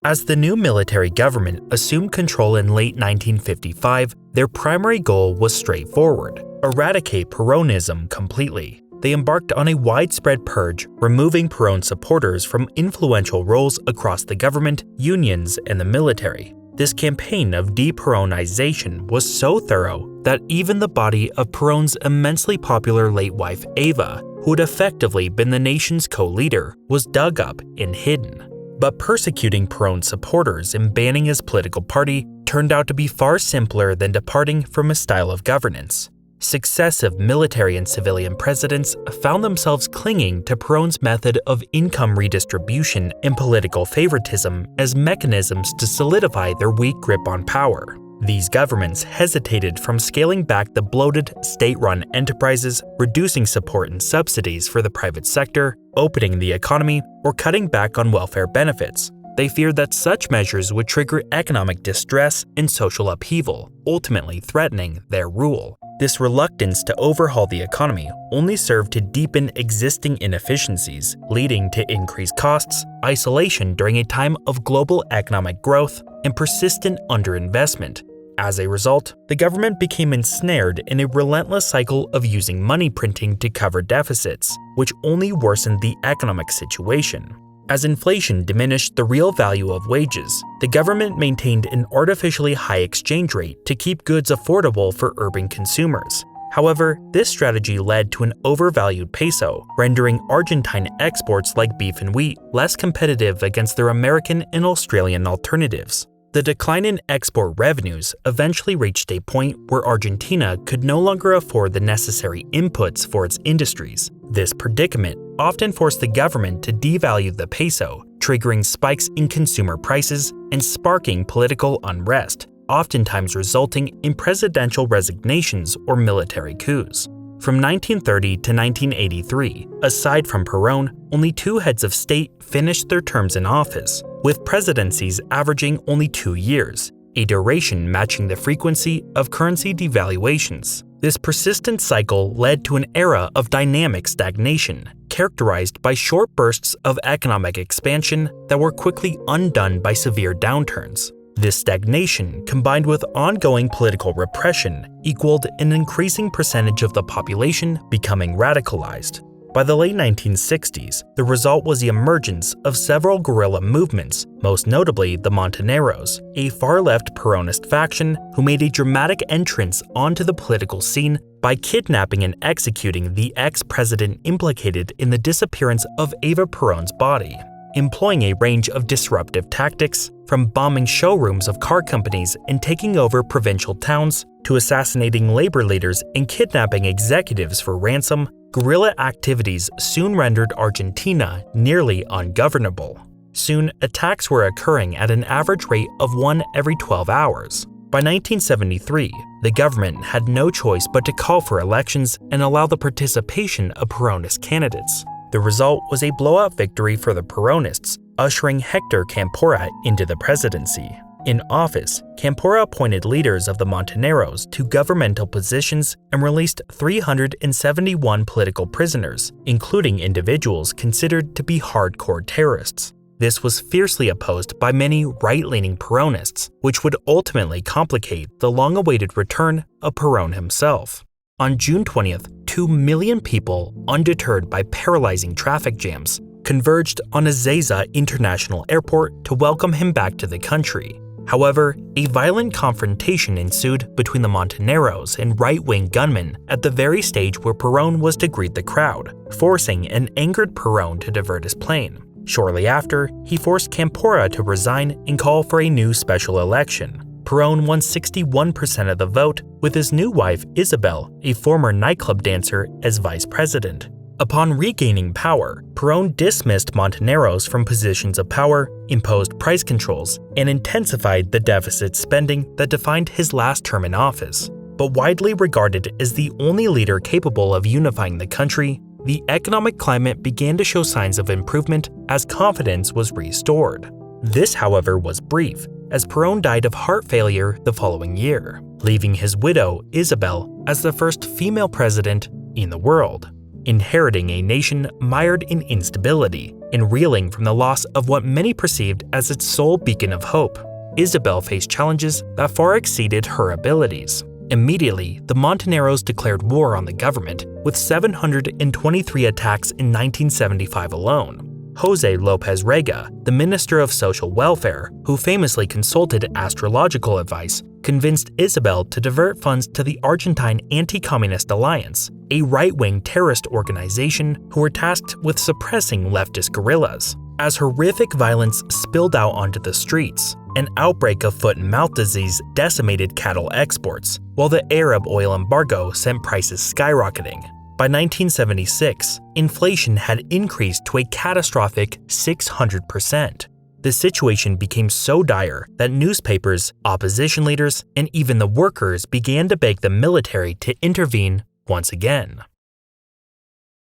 S1: As the new military government assumed control in late 1955, their primary goal was straightforward: eradicate Perónism completely. They embarked on a widespread purge, removing Perón supporters from influential roles across the government, unions, and the military. This campaign of de-Peronization was so thorough that even the body of Perón's immensely popular late wife Eva, who had effectively been the nation's co-leader, was dug up and hidden. But persecuting Perón's supporters and banning his political party turned out to be far simpler than departing from a style of governance. Successive military and civilian presidents found themselves clinging to Perón's method of income redistribution and political favoritism as mechanisms to solidify their weak grip on power. These governments hesitated from scaling back the bloated, state-run enterprises, reducing support and subsidies for the private sector, opening the economy, or cutting back on welfare benefits. They feared that such measures would trigger economic distress and social upheaval, ultimately threatening their rule. This reluctance to overhaul the economy only served to deepen existing inefficiencies, leading to increased costs, isolation during a time of global economic growth, and persistent underinvestment. As a result, the government became ensnared in a relentless cycle of using money printing to cover deficits, which only worsened the economic situation. As inflation diminished the real value of wages, the government maintained an artificially high exchange rate to keep goods affordable for urban consumers. However, this strategy led to an overvalued peso, rendering Argentine exports like beef and wheat less competitive against their American and Australian alternatives. The decline in export revenues eventually reached a point where Argentina could no longer afford the necessary inputs for its industries. This predicament often forced the government to devalue the peso, triggering spikes in consumer prices and sparking political unrest, oftentimes resulting in presidential resignations or military coups. From 1930 to 1983, aside from Perón, only 2 heads of state finished their terms in office, with presidencies averaging only 2 years, a duration matching the frequency of currency devaluations. This persistent cycle led to an era of dynamic stagnation, characterized by short bursts of economic expansion that were quickly undone by severe downturns. This stagnation, combined with ongoing political repression, equaled an increasing percentage of the population becoming radicalized. By the late 1960s, the result was the emergence of several guerrilla movements, most notably the Montoneros, a far-left Peronist faction who made a dramatic entrance onto the political scene by kidnapping and executing the ex-president implicated in the disappearance of Eva Perón's body. Employing a range of disruptive tactics, from bombing showrooms of car companies and taking over provincial towns, to assassinating labor leaders and kidnapping executives for ransom, guerrilla activities soon rendered Argentina nearly ungovernable. Soon, attacks were occurring at an average rate of 1 every 12 hours. By 1973, the government had no choice but to call for elections and allow the participation of Peronist candidates. The result was a blowout victory for the Peronists, ushering Hector Campora into the presidency. In office, Campora appointed leaders of the Montoneros to governmental positions and released 371 political prisoners, including individuals considered to be hardcore terrorists. This was fiercely opposed by many right-leaning Peronists, which would ultimately complicate the long-awaited return of Perón himself. On June 20th, 2 million people, undeterred by paralyzing traffic jams, converged on Ezeiza International Airport to welcome him back to the country. However, a violent confrontation ensued between the Montoneros and right-wing gunmen at the very stage where Perón was to greet the crowd, forcing an angered Perón to divert his plane. Shortly after, he forced Campora to resign and call for a new special election. Perón won 61% of the vote, with his new wife Isabel, a former nightclub dancer, as vice president. Upon regaining power, Perón dismissed Montoneros from positions of power, imposed price controls, and intensified the deficit spending that defined his last term in office. But widely regarded as the only leader capable of unifying the country, the economic climate began to show signs of improvement as confidence was restored. This, however, was brief, as Perón died of heart failure the following year, leaving his widow, Isabel, as the first female president in the world. Inheriting a nation mired in instability and reeling from the loss of what many perceived as its sole beacon of hope, Isabel faced challenges that far exceeded her abilities. Immediately, the Montoneros declared war on the government, with 723 attacks in 1975 alone. José López Rega, the Minister of Social Welfare, who famously consulted astrological advice, convinced Isabel to divert funds to the Argentine Anti-Communist Alliance, a right-wing terrorist organization who were tasked with suppressing leftist guerrillas. As horrific violence spilled out onto the streets, an outbreak of foot-and-mouth disease decimated cattle exports, while the Arab oil embargo sent prices skyrocketing. By 1976, inflation had increased to a catastrophic 600%. The situation became so dire that newspapers, opposition leaders, and even the workers began to beg the military to intervene once again.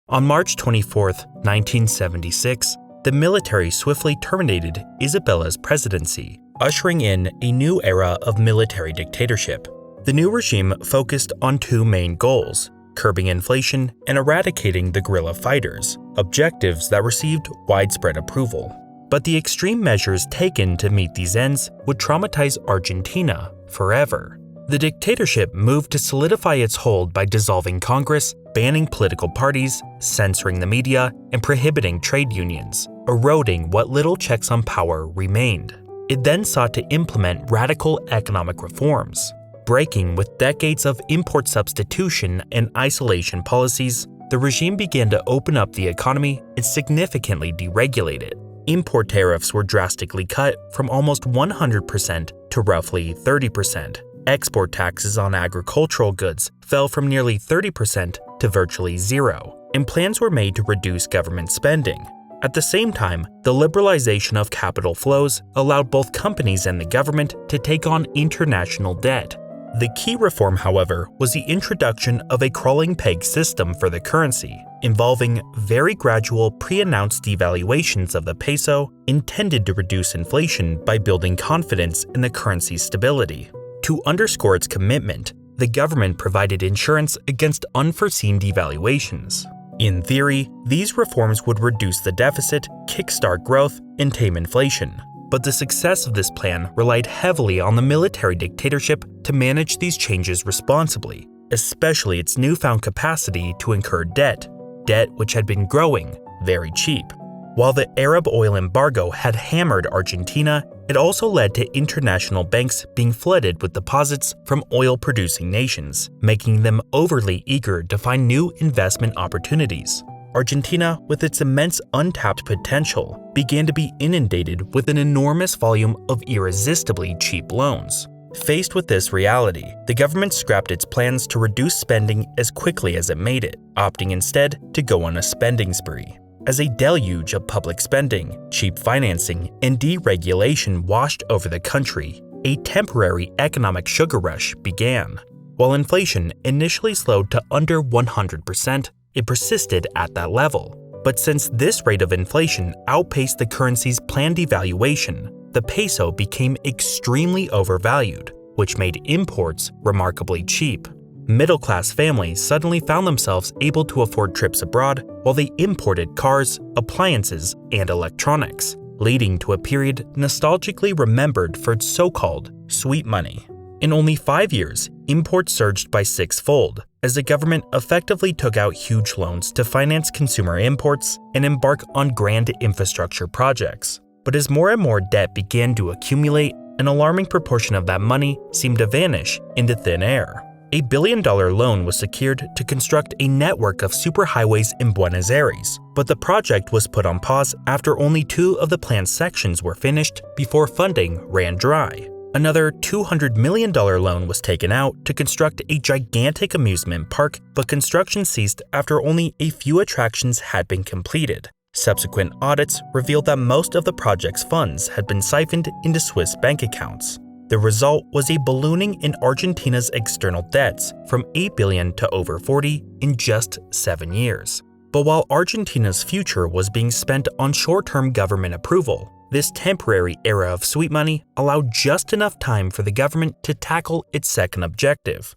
S1: On March 24, 1976, the military swiftly terminated Isabella's presidency, ushering in a new era of military dictatorship. The new regime focused on two main goals: curbing inflation and eradicating the guerrilla fighters, objectives that received widespread approval. But the extreme measures taken to meet these ends would traumatize Argentina forever. The dictatorship moved to solidify its hold by dissolving Congress, banning political parties, censoring the media, and prohibiting trade unions, eroding what little checks on power remained. It then sought to implement radical economic reforms. Breaking with decades of import substitution and isolation policies, the regime began to open up the economy and significantly deregulate it. Import tariffs were drastically cut from almost 100% to roughly 30%. Export taxes on agricultural goods fell from nearly 30% to virtually zero, and plans were made to reduce government spending. At the same time, the liberalization of capital flows allowed both companies and the government to take on international debt. The key reform, however, was the introduction of a crawling peg system for the currency, involving very gradual pre-announced devaluations of the peso intended to reduce inflation by building confidence in the currency's stability. To underscore its commitment, the government provided insurance against unforeseen devaluations. In theory, these reforms would reduce the deficit, kickstart growth, and tame inflation. But the success of this plan relied heavily on the military dictatorship to manage these changes responsibly, especially its newfound capacity to incur debt which had been growing very cheap. While the Arab oil embargo had hammered Argentina, it also led to international banks being flooded with deposits from oil-producing nations, making them overly eager to find new investment opportunities. Argentina, with its immense untapped potential, began to be inundated with an enormous volume of irresistibly cheap loans. Faced with this reality, the government scrapped its plans to reduce spending as quickly as it made it, opting instead to go on a spending spree. as a deluge of public spending, cheap financing, and deregulation washed over the country. A temporary economic sugar rush began. While inflation initially slowed to under 100%, it persisted at that level. But since this rate of inflation outpaced the currency's planned devaluation, the peso became extremely overvalued, which made imports remarkably cheap. Middle-class families suddenly found themselves able to afford trips abroad while they imported cars, appliances, and electronics, leading to a period nostalgically remembered for its so-called sweet money. In only 5 years, imports surged by six-fold, as the government effectively took out huge loans to finance consumer imports and embark on grand infrastructure projects. But as more and more debt began to accumulate, an alarming proportion of that money seemed to vanish into thin air. A billion-dollar loan was secured to construct a network of superhighways in Buenos Aires, but the project was put on pause after only 2 of the planned sections were finished before funding ran dry. Another $200 million loan was taken out to construct a gigantic amusement park, but construction ceased after only a few attractions had been completed. Subsequent audits revealed that most of the project's funds had been siphoned into Swiss bank accounts. The result was a ballooning in Argentina's external debts from $8 billion to over $40 in just 7 years. But while Argentina's future was being spent on short-term government approval, this temporary era of sweet money allowed just enough time for the government to tackle its second objective.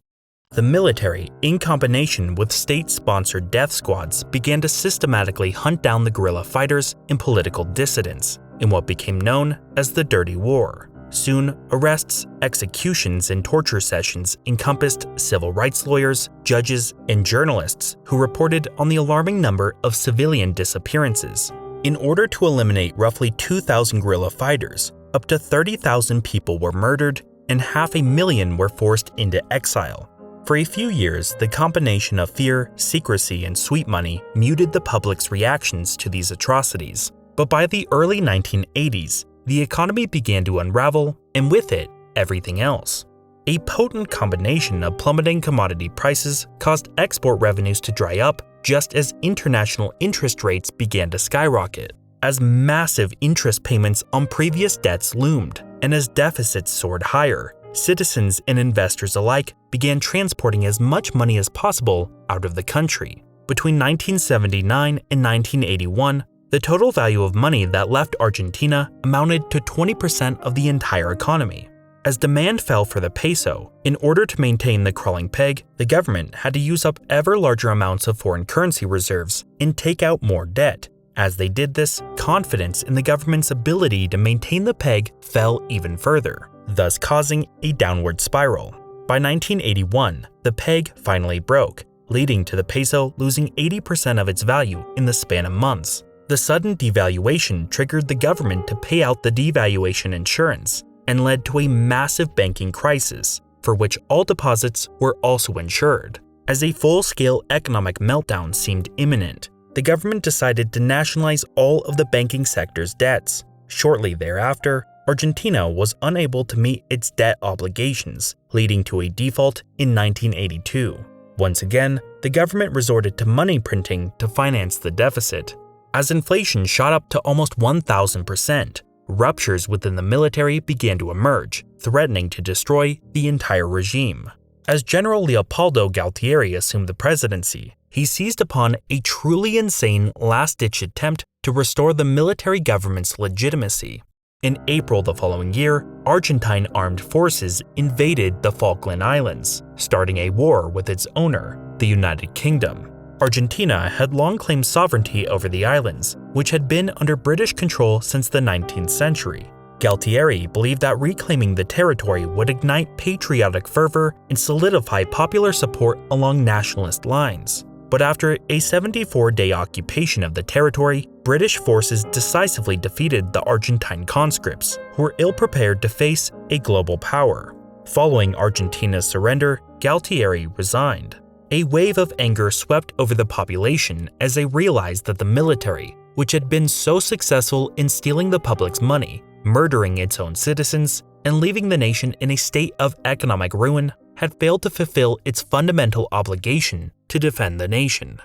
S1: The military, in combination with state-sponsored death squads, began to systematically hunt down the guerrilla fighters and political dissidents in what became known as the Dirty War. Soon, arrests, executions, and torture sessions encompassed civil rights lawyers, judges, and journalists who reported on the alarming number of civilian disappearances. In order to eliminate roughly 2,000 guerrilla fighters, up to 30,000 people were murdered and 500,000 were forced into exile. For a few years, the combination of fear, secrecy, and sweet money muted the public's reactions to these atrocities. But by the early 1980s, the economy began to unravel, and with it, everything else. A potent combination of plummeting commodity prices caused export revenues to dry up just as international interest rates began to skyrocket. As massive interest payments on previous debts loomed, and as deficits soared higher, citizens and investors alike began transporting as much money as possible out of the country. Between 1979 and 1981, the total value of money that left Argentina amounted to 20% of the entire economy. As demand fell for the peso, in order to maintain the crawling peg, the government had to use up ever larger amounts of foreign currency reserves and take out more debt. As they did this, confidence in the government's ability to maintain the peg fell even further, thus causing a downward spiral. By 1981, the peg finally broke, leading to the peso losing 80% of its value in the span of months. The sudden devaluation triggered the government to pay out the devaluation insurance and led to a massive banking crisis, for which all deposits were also insured. As a full-scale economic meltdown seemed imminent, the government decided to nationalize all of the banking sector's debts. Shortly thereafter, Argentina was unable to meet its debt obligations, leading to a default in 1982. Once again, the government resorted to money printing to finance the deficit. As inflation shot up to almost 1,000%, ruptures within the military began to emerge, threatening to destroy the entire regime. As General Leopoldo Galtieri assumed the presidency, he seized upon a truly insane last-ditch attempt to restore the military government's legitimacy. In April the following year, Argentine armed forces invaded the Falkland Islands, starting a war with its owner, the United Kingdom. Argentina had long claimed sovereignty over the islands, which had been under British control since the 19th century. Galtieri believed that reclaiming the territory would ignite patriotic fervor and solidify popular support along nationalist lines. But after a 74-day occupation of the territory, British forces decisively defeated the Argentine conscripts, who were ill-prepared to face a global power. Following Argentina's surrender, Galtieri resigned. A wave of anger swept over the population as they realized that the military, which had been so successful in stealing the public's money, murdering its own citizens, and leaving the nation in a state of economic ruin, had failed to fulfill its fundamental obligation to defend the nation.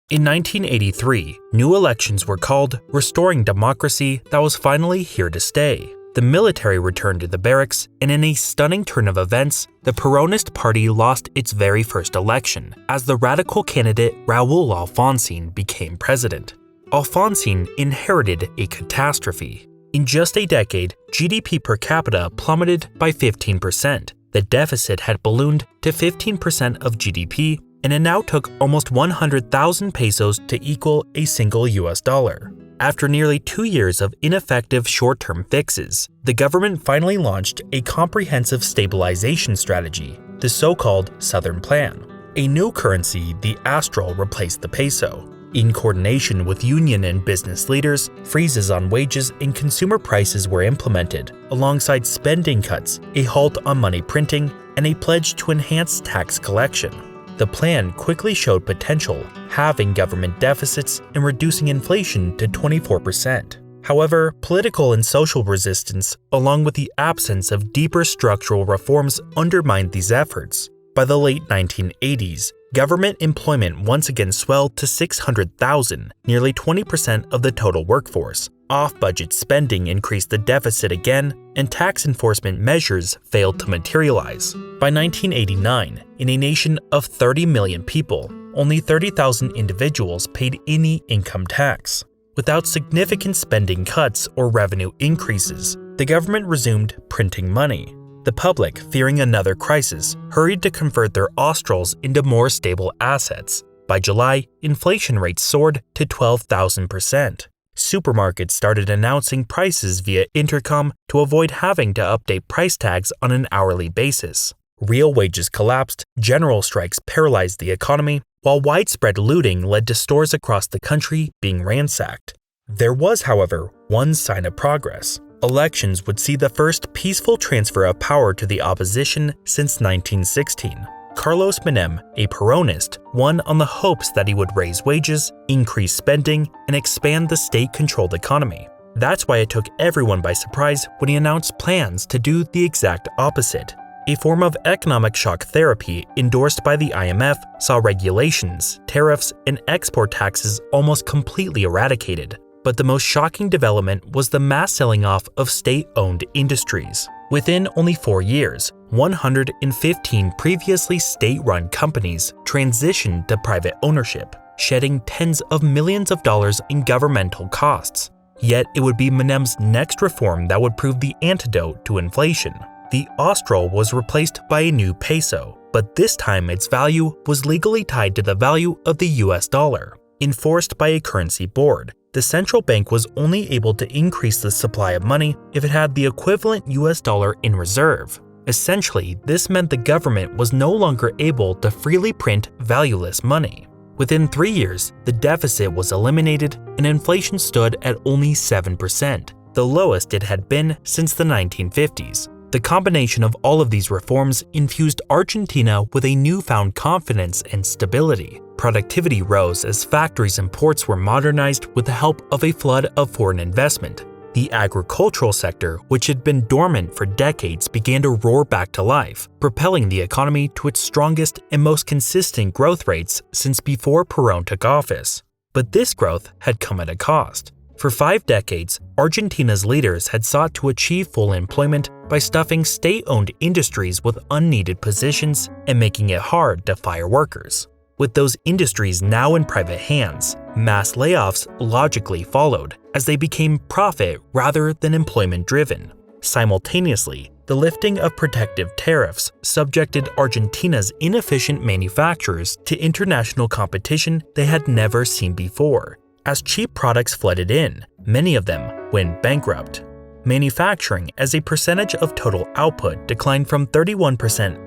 S1: In 1983, new elections were called, restoring democracy that was finally here to stay. The military returned to the barracks, and in a stunning turn of events, the Peronist Party lost its very first election, as the radical candidate Raúl Alfonsín became president. Alfonsín inherited a catastrophe. In just a decade, GDP per capita plummeted by 15%. The deficit had ballooned to 15% of GDP, and it now took almost 100,000 pesos to equal a single US dollar. After nearly 2 years of ineffective short-term fixes, the government finally launched a comprehensive stabilization strategy, the so-called Southern Plan. A new currency, the astral, replaced the peso. In coordination with union and business leaders, freezes on wages and consumer prices were implemented, alongside spending cuts, a halt on money printing, and a pledge to enhance tax collection. The plan quickly showed potential, halving government deficits and reducing inflation to 24%. However, political and social resistance, along with the absence of deeper structural reforms, undermined these efforts. By the late 1980s, government employment once again swelled to 600,000, nearly 20% of the total workforce. Off-budget spending increased the deficit again, and tax enforcement measures failed to materialize. By 1989, in a nation of 30 million people, only 30,000 individuals paid any income tax. Without significant spending cuts or revenue increases, the government resumed printing money. The public, fearing another crisis, hurried to convert their australs into more stable assets. By July, inflation rates soared to 12,000%. Supermarkets started announcing prices via intercom to avoid having to update price tags on an hourly basis. Real wages collapsed, general strikes paralyzed the economy, while widespread looting led to stores across the country being ransacked. There was, however, one sign of progress. Elections would see the first peaceful transfer of power to the opposition since 1916. Carlos Menem, a Peronist, won on the hopes that he would raise wages, increase spending, and expand the state-controlled economy. That's why it took everyone by surprise when he announced plans to do the exact opposite. A form of economic shock therapy endorsed by the IMF saw regulations, tariffs, and export taxes almost completely eradicated. But the most shocking development was the mass selling off of state-owned industries. Within only 4 years, 115 previously state-run companies transitioned to private ownership, shedding tens of millions of dollars in governmental costs. Yet it would be Menem's next reform that would prove the antidote to inflation. The austral was replaced by a new peso, but this time its value was legally tied to the value of the US dollar. Enforced by a currency board, the central bank was only able to increase the supply of money if it had the equivalent US dollar in reserve. Essentially, this meant the government was no longer able to freely print valueless money. Within 3 years, the deficit was eliminated and inflation stood at only 7%, the lowest it had been since the 1950s. The combination of all of these reforms infused Argentina with a newfound confidence and stability. Productivity rose as factories and ports were modernized with the help of a flood of foreign investment. The agricultural sector, which had been dormant for decades, began to roar back to life, propelling the economy to its strongest and most consistent growth rates since before Perón took office. But this growth had come at a cost. For 5 decades, Argentina's leaders had sought to achieve full employment by stuffing state-owned industries with unneeded positions and making it hard to fire workers. With those industries now in private hands, mass layoffs logically followed as they became profit rather than employment-driven. Simultaneously, the lifting of protective tariffs subjected Argentina's inefficient manufacturers to international competition they had never seen before. As cheap products flooded in, many of them went bankrupt. Manufacturing as a percentage of total output declined from 31%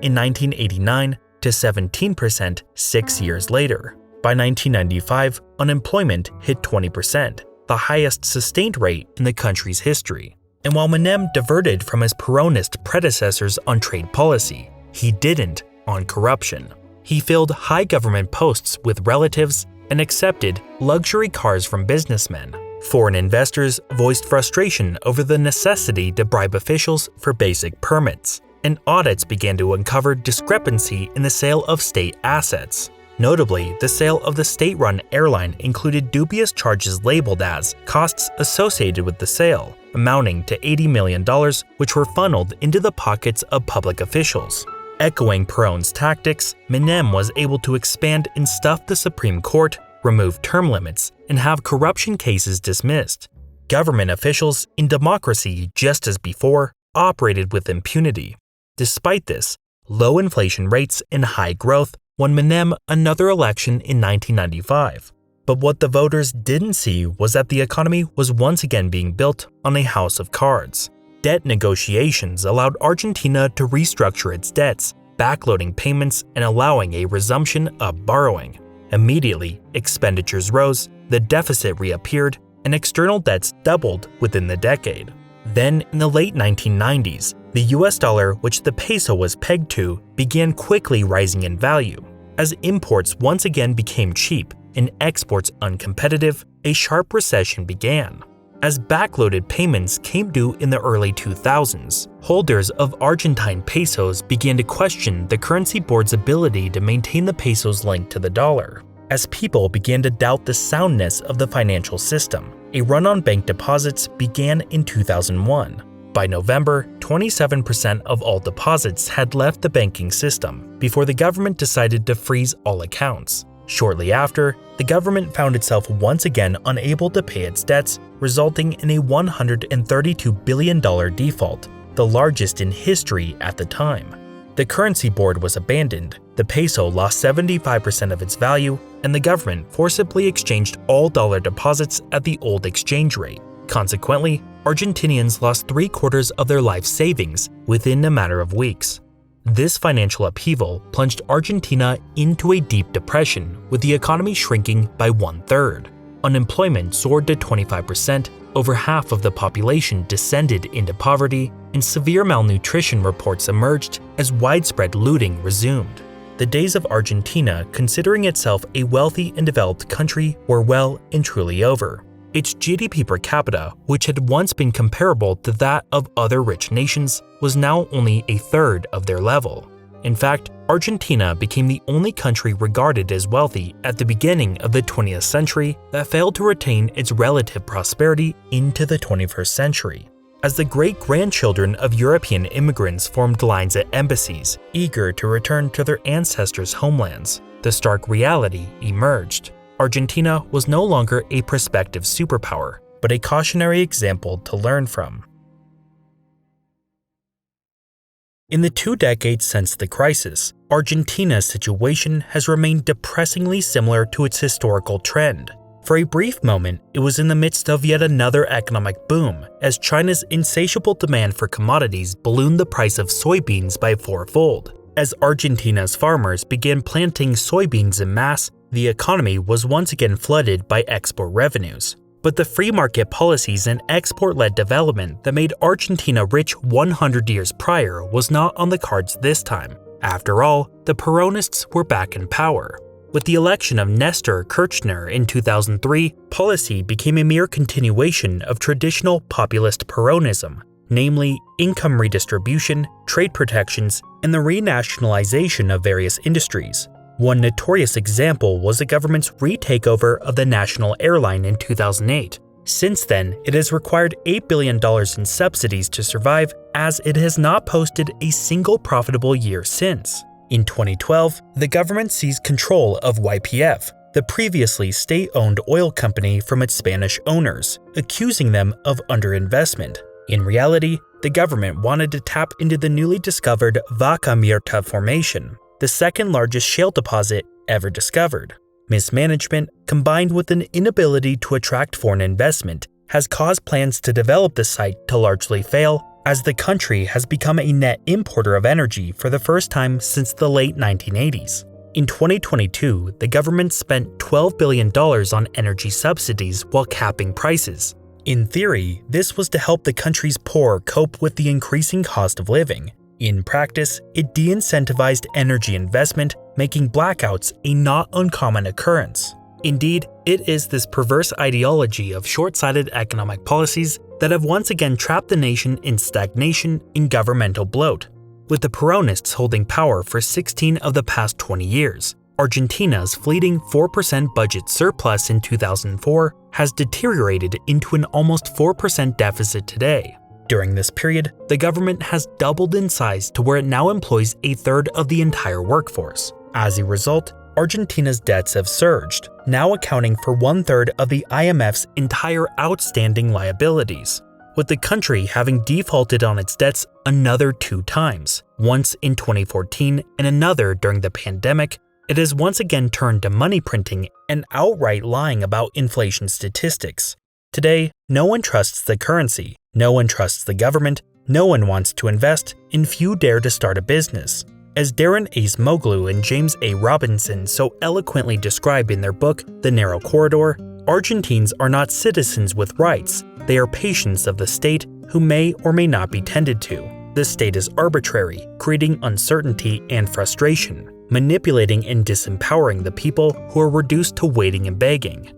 S1: in 1989 to 17% 6 years later. By 1995, unemployment hit 20%, the highest sustained rate in the country's history. And while Menem diverted from his Peronist predecessors on trade policy, he didn't on corruption. He filled high government posts with relatives and accepted luxury cars from businessmen. Foreign investors voiced frustration over the necessity to bribe officials for basic permits, and audits began to uncover discrepancy in the sale of state assets. Notably, the sale of the state-run airline included dubious charges labeled as costs associated with the sale, amounting to $80 million, which were funneled into the pockets of public officials. Echoing Perón's tactics, Menem was able to expand and stuff the Supreme Court, remove term limits, and have corruption cases dismissed. Government officials, in democracy just as before, operated with impunity. Despite this, low inflation rates and high growth won Menem another election in 1995. But what the voters didn't see was that the economy was once again being built on a house of cards. Debt negotiations allowed Argentina to restructure its debts, backloading payments and allowing a resumption of borrowing. Immediately, expenditures rose, the deficit reappeared, and external debts doubled within the decade. Then, in the late 1990s, the US dollar, which the peso was pegged to, began quickly rising in value. As imports once again became cheap and exports uncompetitive, a sharp recession began. As backloaded payments came due in the early 2000s, holders of Argentine pesos began to question the currency board's ability to maintain the peso's link to the dollar. As people began to doubt the soundness of the financial system, a run on bank deposits began in 2001. By November, 27% of all deposits had left the banking system before the government decided to freeze all accounts. Shortly after, the government found itself once again unable to pay its debts, resulting in a $132 billion default, the largest in history at the time. The currency board was abandoned, the peso lost 75% of its value, and the government forcibly exchanged all dollar deposits at the old exchange rate. Consequently, Argentinians lost 3/4 of their life savings within a matter of weeks. This financial upheaval plunged Argentina into a deep depression, with the economy shrinking by 1/3. Unemployment soared to 25%, over half of the population descended into poverty, and severe malnutrition reports emerged as widespread looting resumed. The days of Argentina considering itself a wealthy and developed country were well and truly over. Its GDP per capita, which had once been comparable to that of other rich nations, was now only a third of their level. In fact, Argentina became the only country regarded as wealthy at the beginning of the 20th century that failed to retain its relative prosperity into the 21st century. As the great-grandchildren of European immigrants formed lines at embassies, eager to return to their ancestors' homelands, the stark reality emerged. Argentina was no longer a prospective superpower, but a cautionary example to learn from. In the 2 decades since the crisis, Argentina's situation has remained depressingly similar to its historical trend. For a brief moment, it was in the midst of yet another economic boom, as China's insatiable demand for commodities ballooned the price of soybeans by 4-fold. As Argentina's farmers began planting soybeans en masse, the economy was once again flooded by export revenues. But the free market policies and export-led development that made Argentina rich 100 years prior was not on the cards this time. After all, the Peronists were back in power. With the election of Nestor Kirchner in 2003, policy became a mere continuation of traditional populist Peronism, namely income redistribution, trade protections, and the renationalization of various industries. One notorious example was the government's retakeover of the national airline in 2008. Since then, it has required $8 billion in subsidies to survive, as it has not posted a single profitable year since. In 2012, the government seized control of YPF, the previously state-owned oil company, from its Spanish owners, accusing them of underinvestment. In reality, the government wanted to tap into the newly discovered Vaca Muerta formation, the second largest shale deposit ever discovered. Mismanagement, combined with an inability to attract foreign investment, has caused plans to develop the site to largely fail, as the country has become a net importer of energy for the first time since the late 1980s. In 2022, the government spent $12 billion on energy subsidies while capping prices. In theory, this was to help the country's poor cope with the increasing cost of living. In practice, it de-incentivized energy investment, making blackouts a not uncommon occurrence. Indeed, it is this perverse ideology of short-sighted economic policies that have once again trapped the nation in stagnation and governmental bloat. With the Peronists holding power for 16 of the past 20 years, Argentina's fleeting 4% budget surplus in 2004 has deteriorated into an almost 4% deficit today. During this period, the government has doubled in size to where it now employs a third of the entire workforce. As a result, Argentina's debts have surged, now accounting for 1/3 of the IMF's entire outstanding liabilities, with the country having defaulted on its debts another 2 times, once in 2014 and another during the pandemic. It has once again turned to money printing and outright lying about inflation statistics. Today, no one trusts the currency, no one trusts the government, no one wants to invest, and few dare to start a business. As Darren Acemoglu and James A. Robinson so eloquently describe in their book, The Narrow Corridor, Argentines are not citizens with rights, they are patients of the state who may or may not be tended to. The state is arbitrary, creating uncertainty and frustration, manipulating and disempowering the people who are reduced to waiting and begging.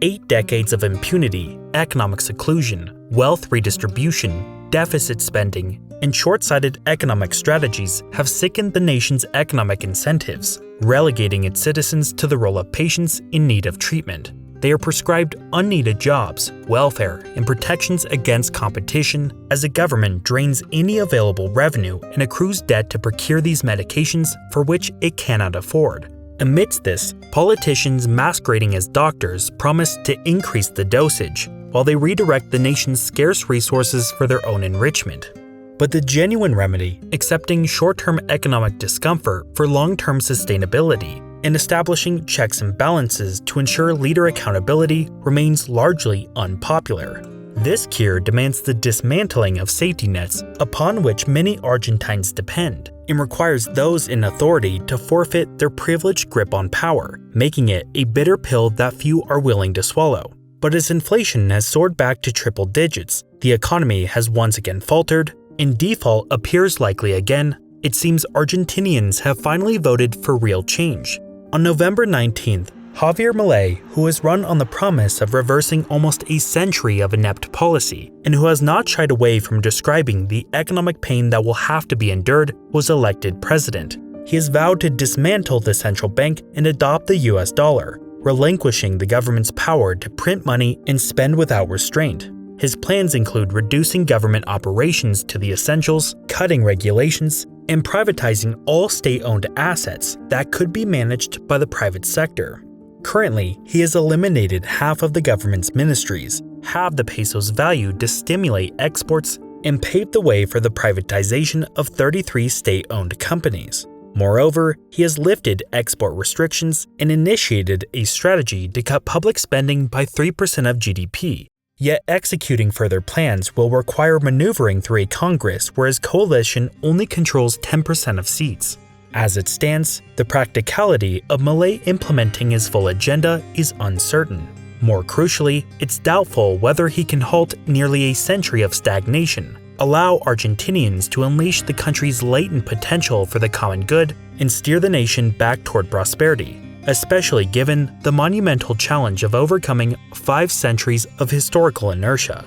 S1: 8 decades of impunity, economic seclusion, wealth redistribution, deficit spending, and short-sighted economic strategies have sickened the nation's economic incentives, relegating its citizens to the role of patients in need of treatment. They are prescribed unneeded jobs, welfare, and protections against competition as the government drains any available revenue and accrues debt to procure these medications for which it cannot afford. Amidst this, politicians masquerading as doctors promise to increase the dosage, while they redirect the nation's scarce resources for their own enrichment. But the genuine remedy, accepting short-term economic discomfort for long-term sustainability, and establishing checks and balances to ensure leader accountability, remains largely unpopular. This cure demands the dismantling of safety nets upon which many Argentines depend, and requires those in authority to forfeit their privileged grip on power, making it a bitter pill that few are willing to swallow. But as inflation has soared back to triple digits, the economy has once again faltered, and default appears likely again, it seems Argentinians have finally voted for real change. On November 19th, Javier Milei, who has run on the promise of reversing almost a century of inept policy, and who has not shied away from describing the economic pain that will have to be endured, was elected president. He has vowed to dismantle the central bank and adopt the US dollar, relinquishing the government's power to print money and spend without restraint. His plans include reducing government operations to the essentials, cutting regulations, and privatizing all state-owned assets that could be managed by the private sector. Currently, he has eliminated half of the government's ministries, halved the peso's value to stimulate exports, and paved the way for the privatization of 33 state-owned companies. Moreover, he has lifted export restrictions and initiated a strategy to cut public spending by 3% of GDP. Yet executing further plans will require maneuvering through a Congress where his coalition only controls 10% of seats. As it stands, the practicality of Milei implementing his full agenda is uncertain. More crucially, it's doubtful whether he can halt nearly a century of stagnation, allow Argentinians to unleash the country's latent potential for the common good, and steer the nation back toward prosperity, especially given the monumental challenge of overcoming 5 centuries of historical inertia.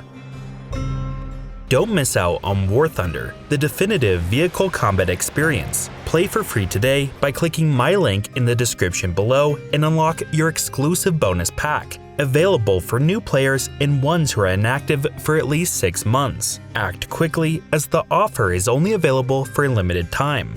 S1: Don't miss out on War Thunder, the definitive vehicle combat experience. Play for free today by clicking my link in the description below and unlock your exclusive bonus pack, available for new players and ones who are inactive for at least 6 months. Act quickly as the offer is only available for a limited time.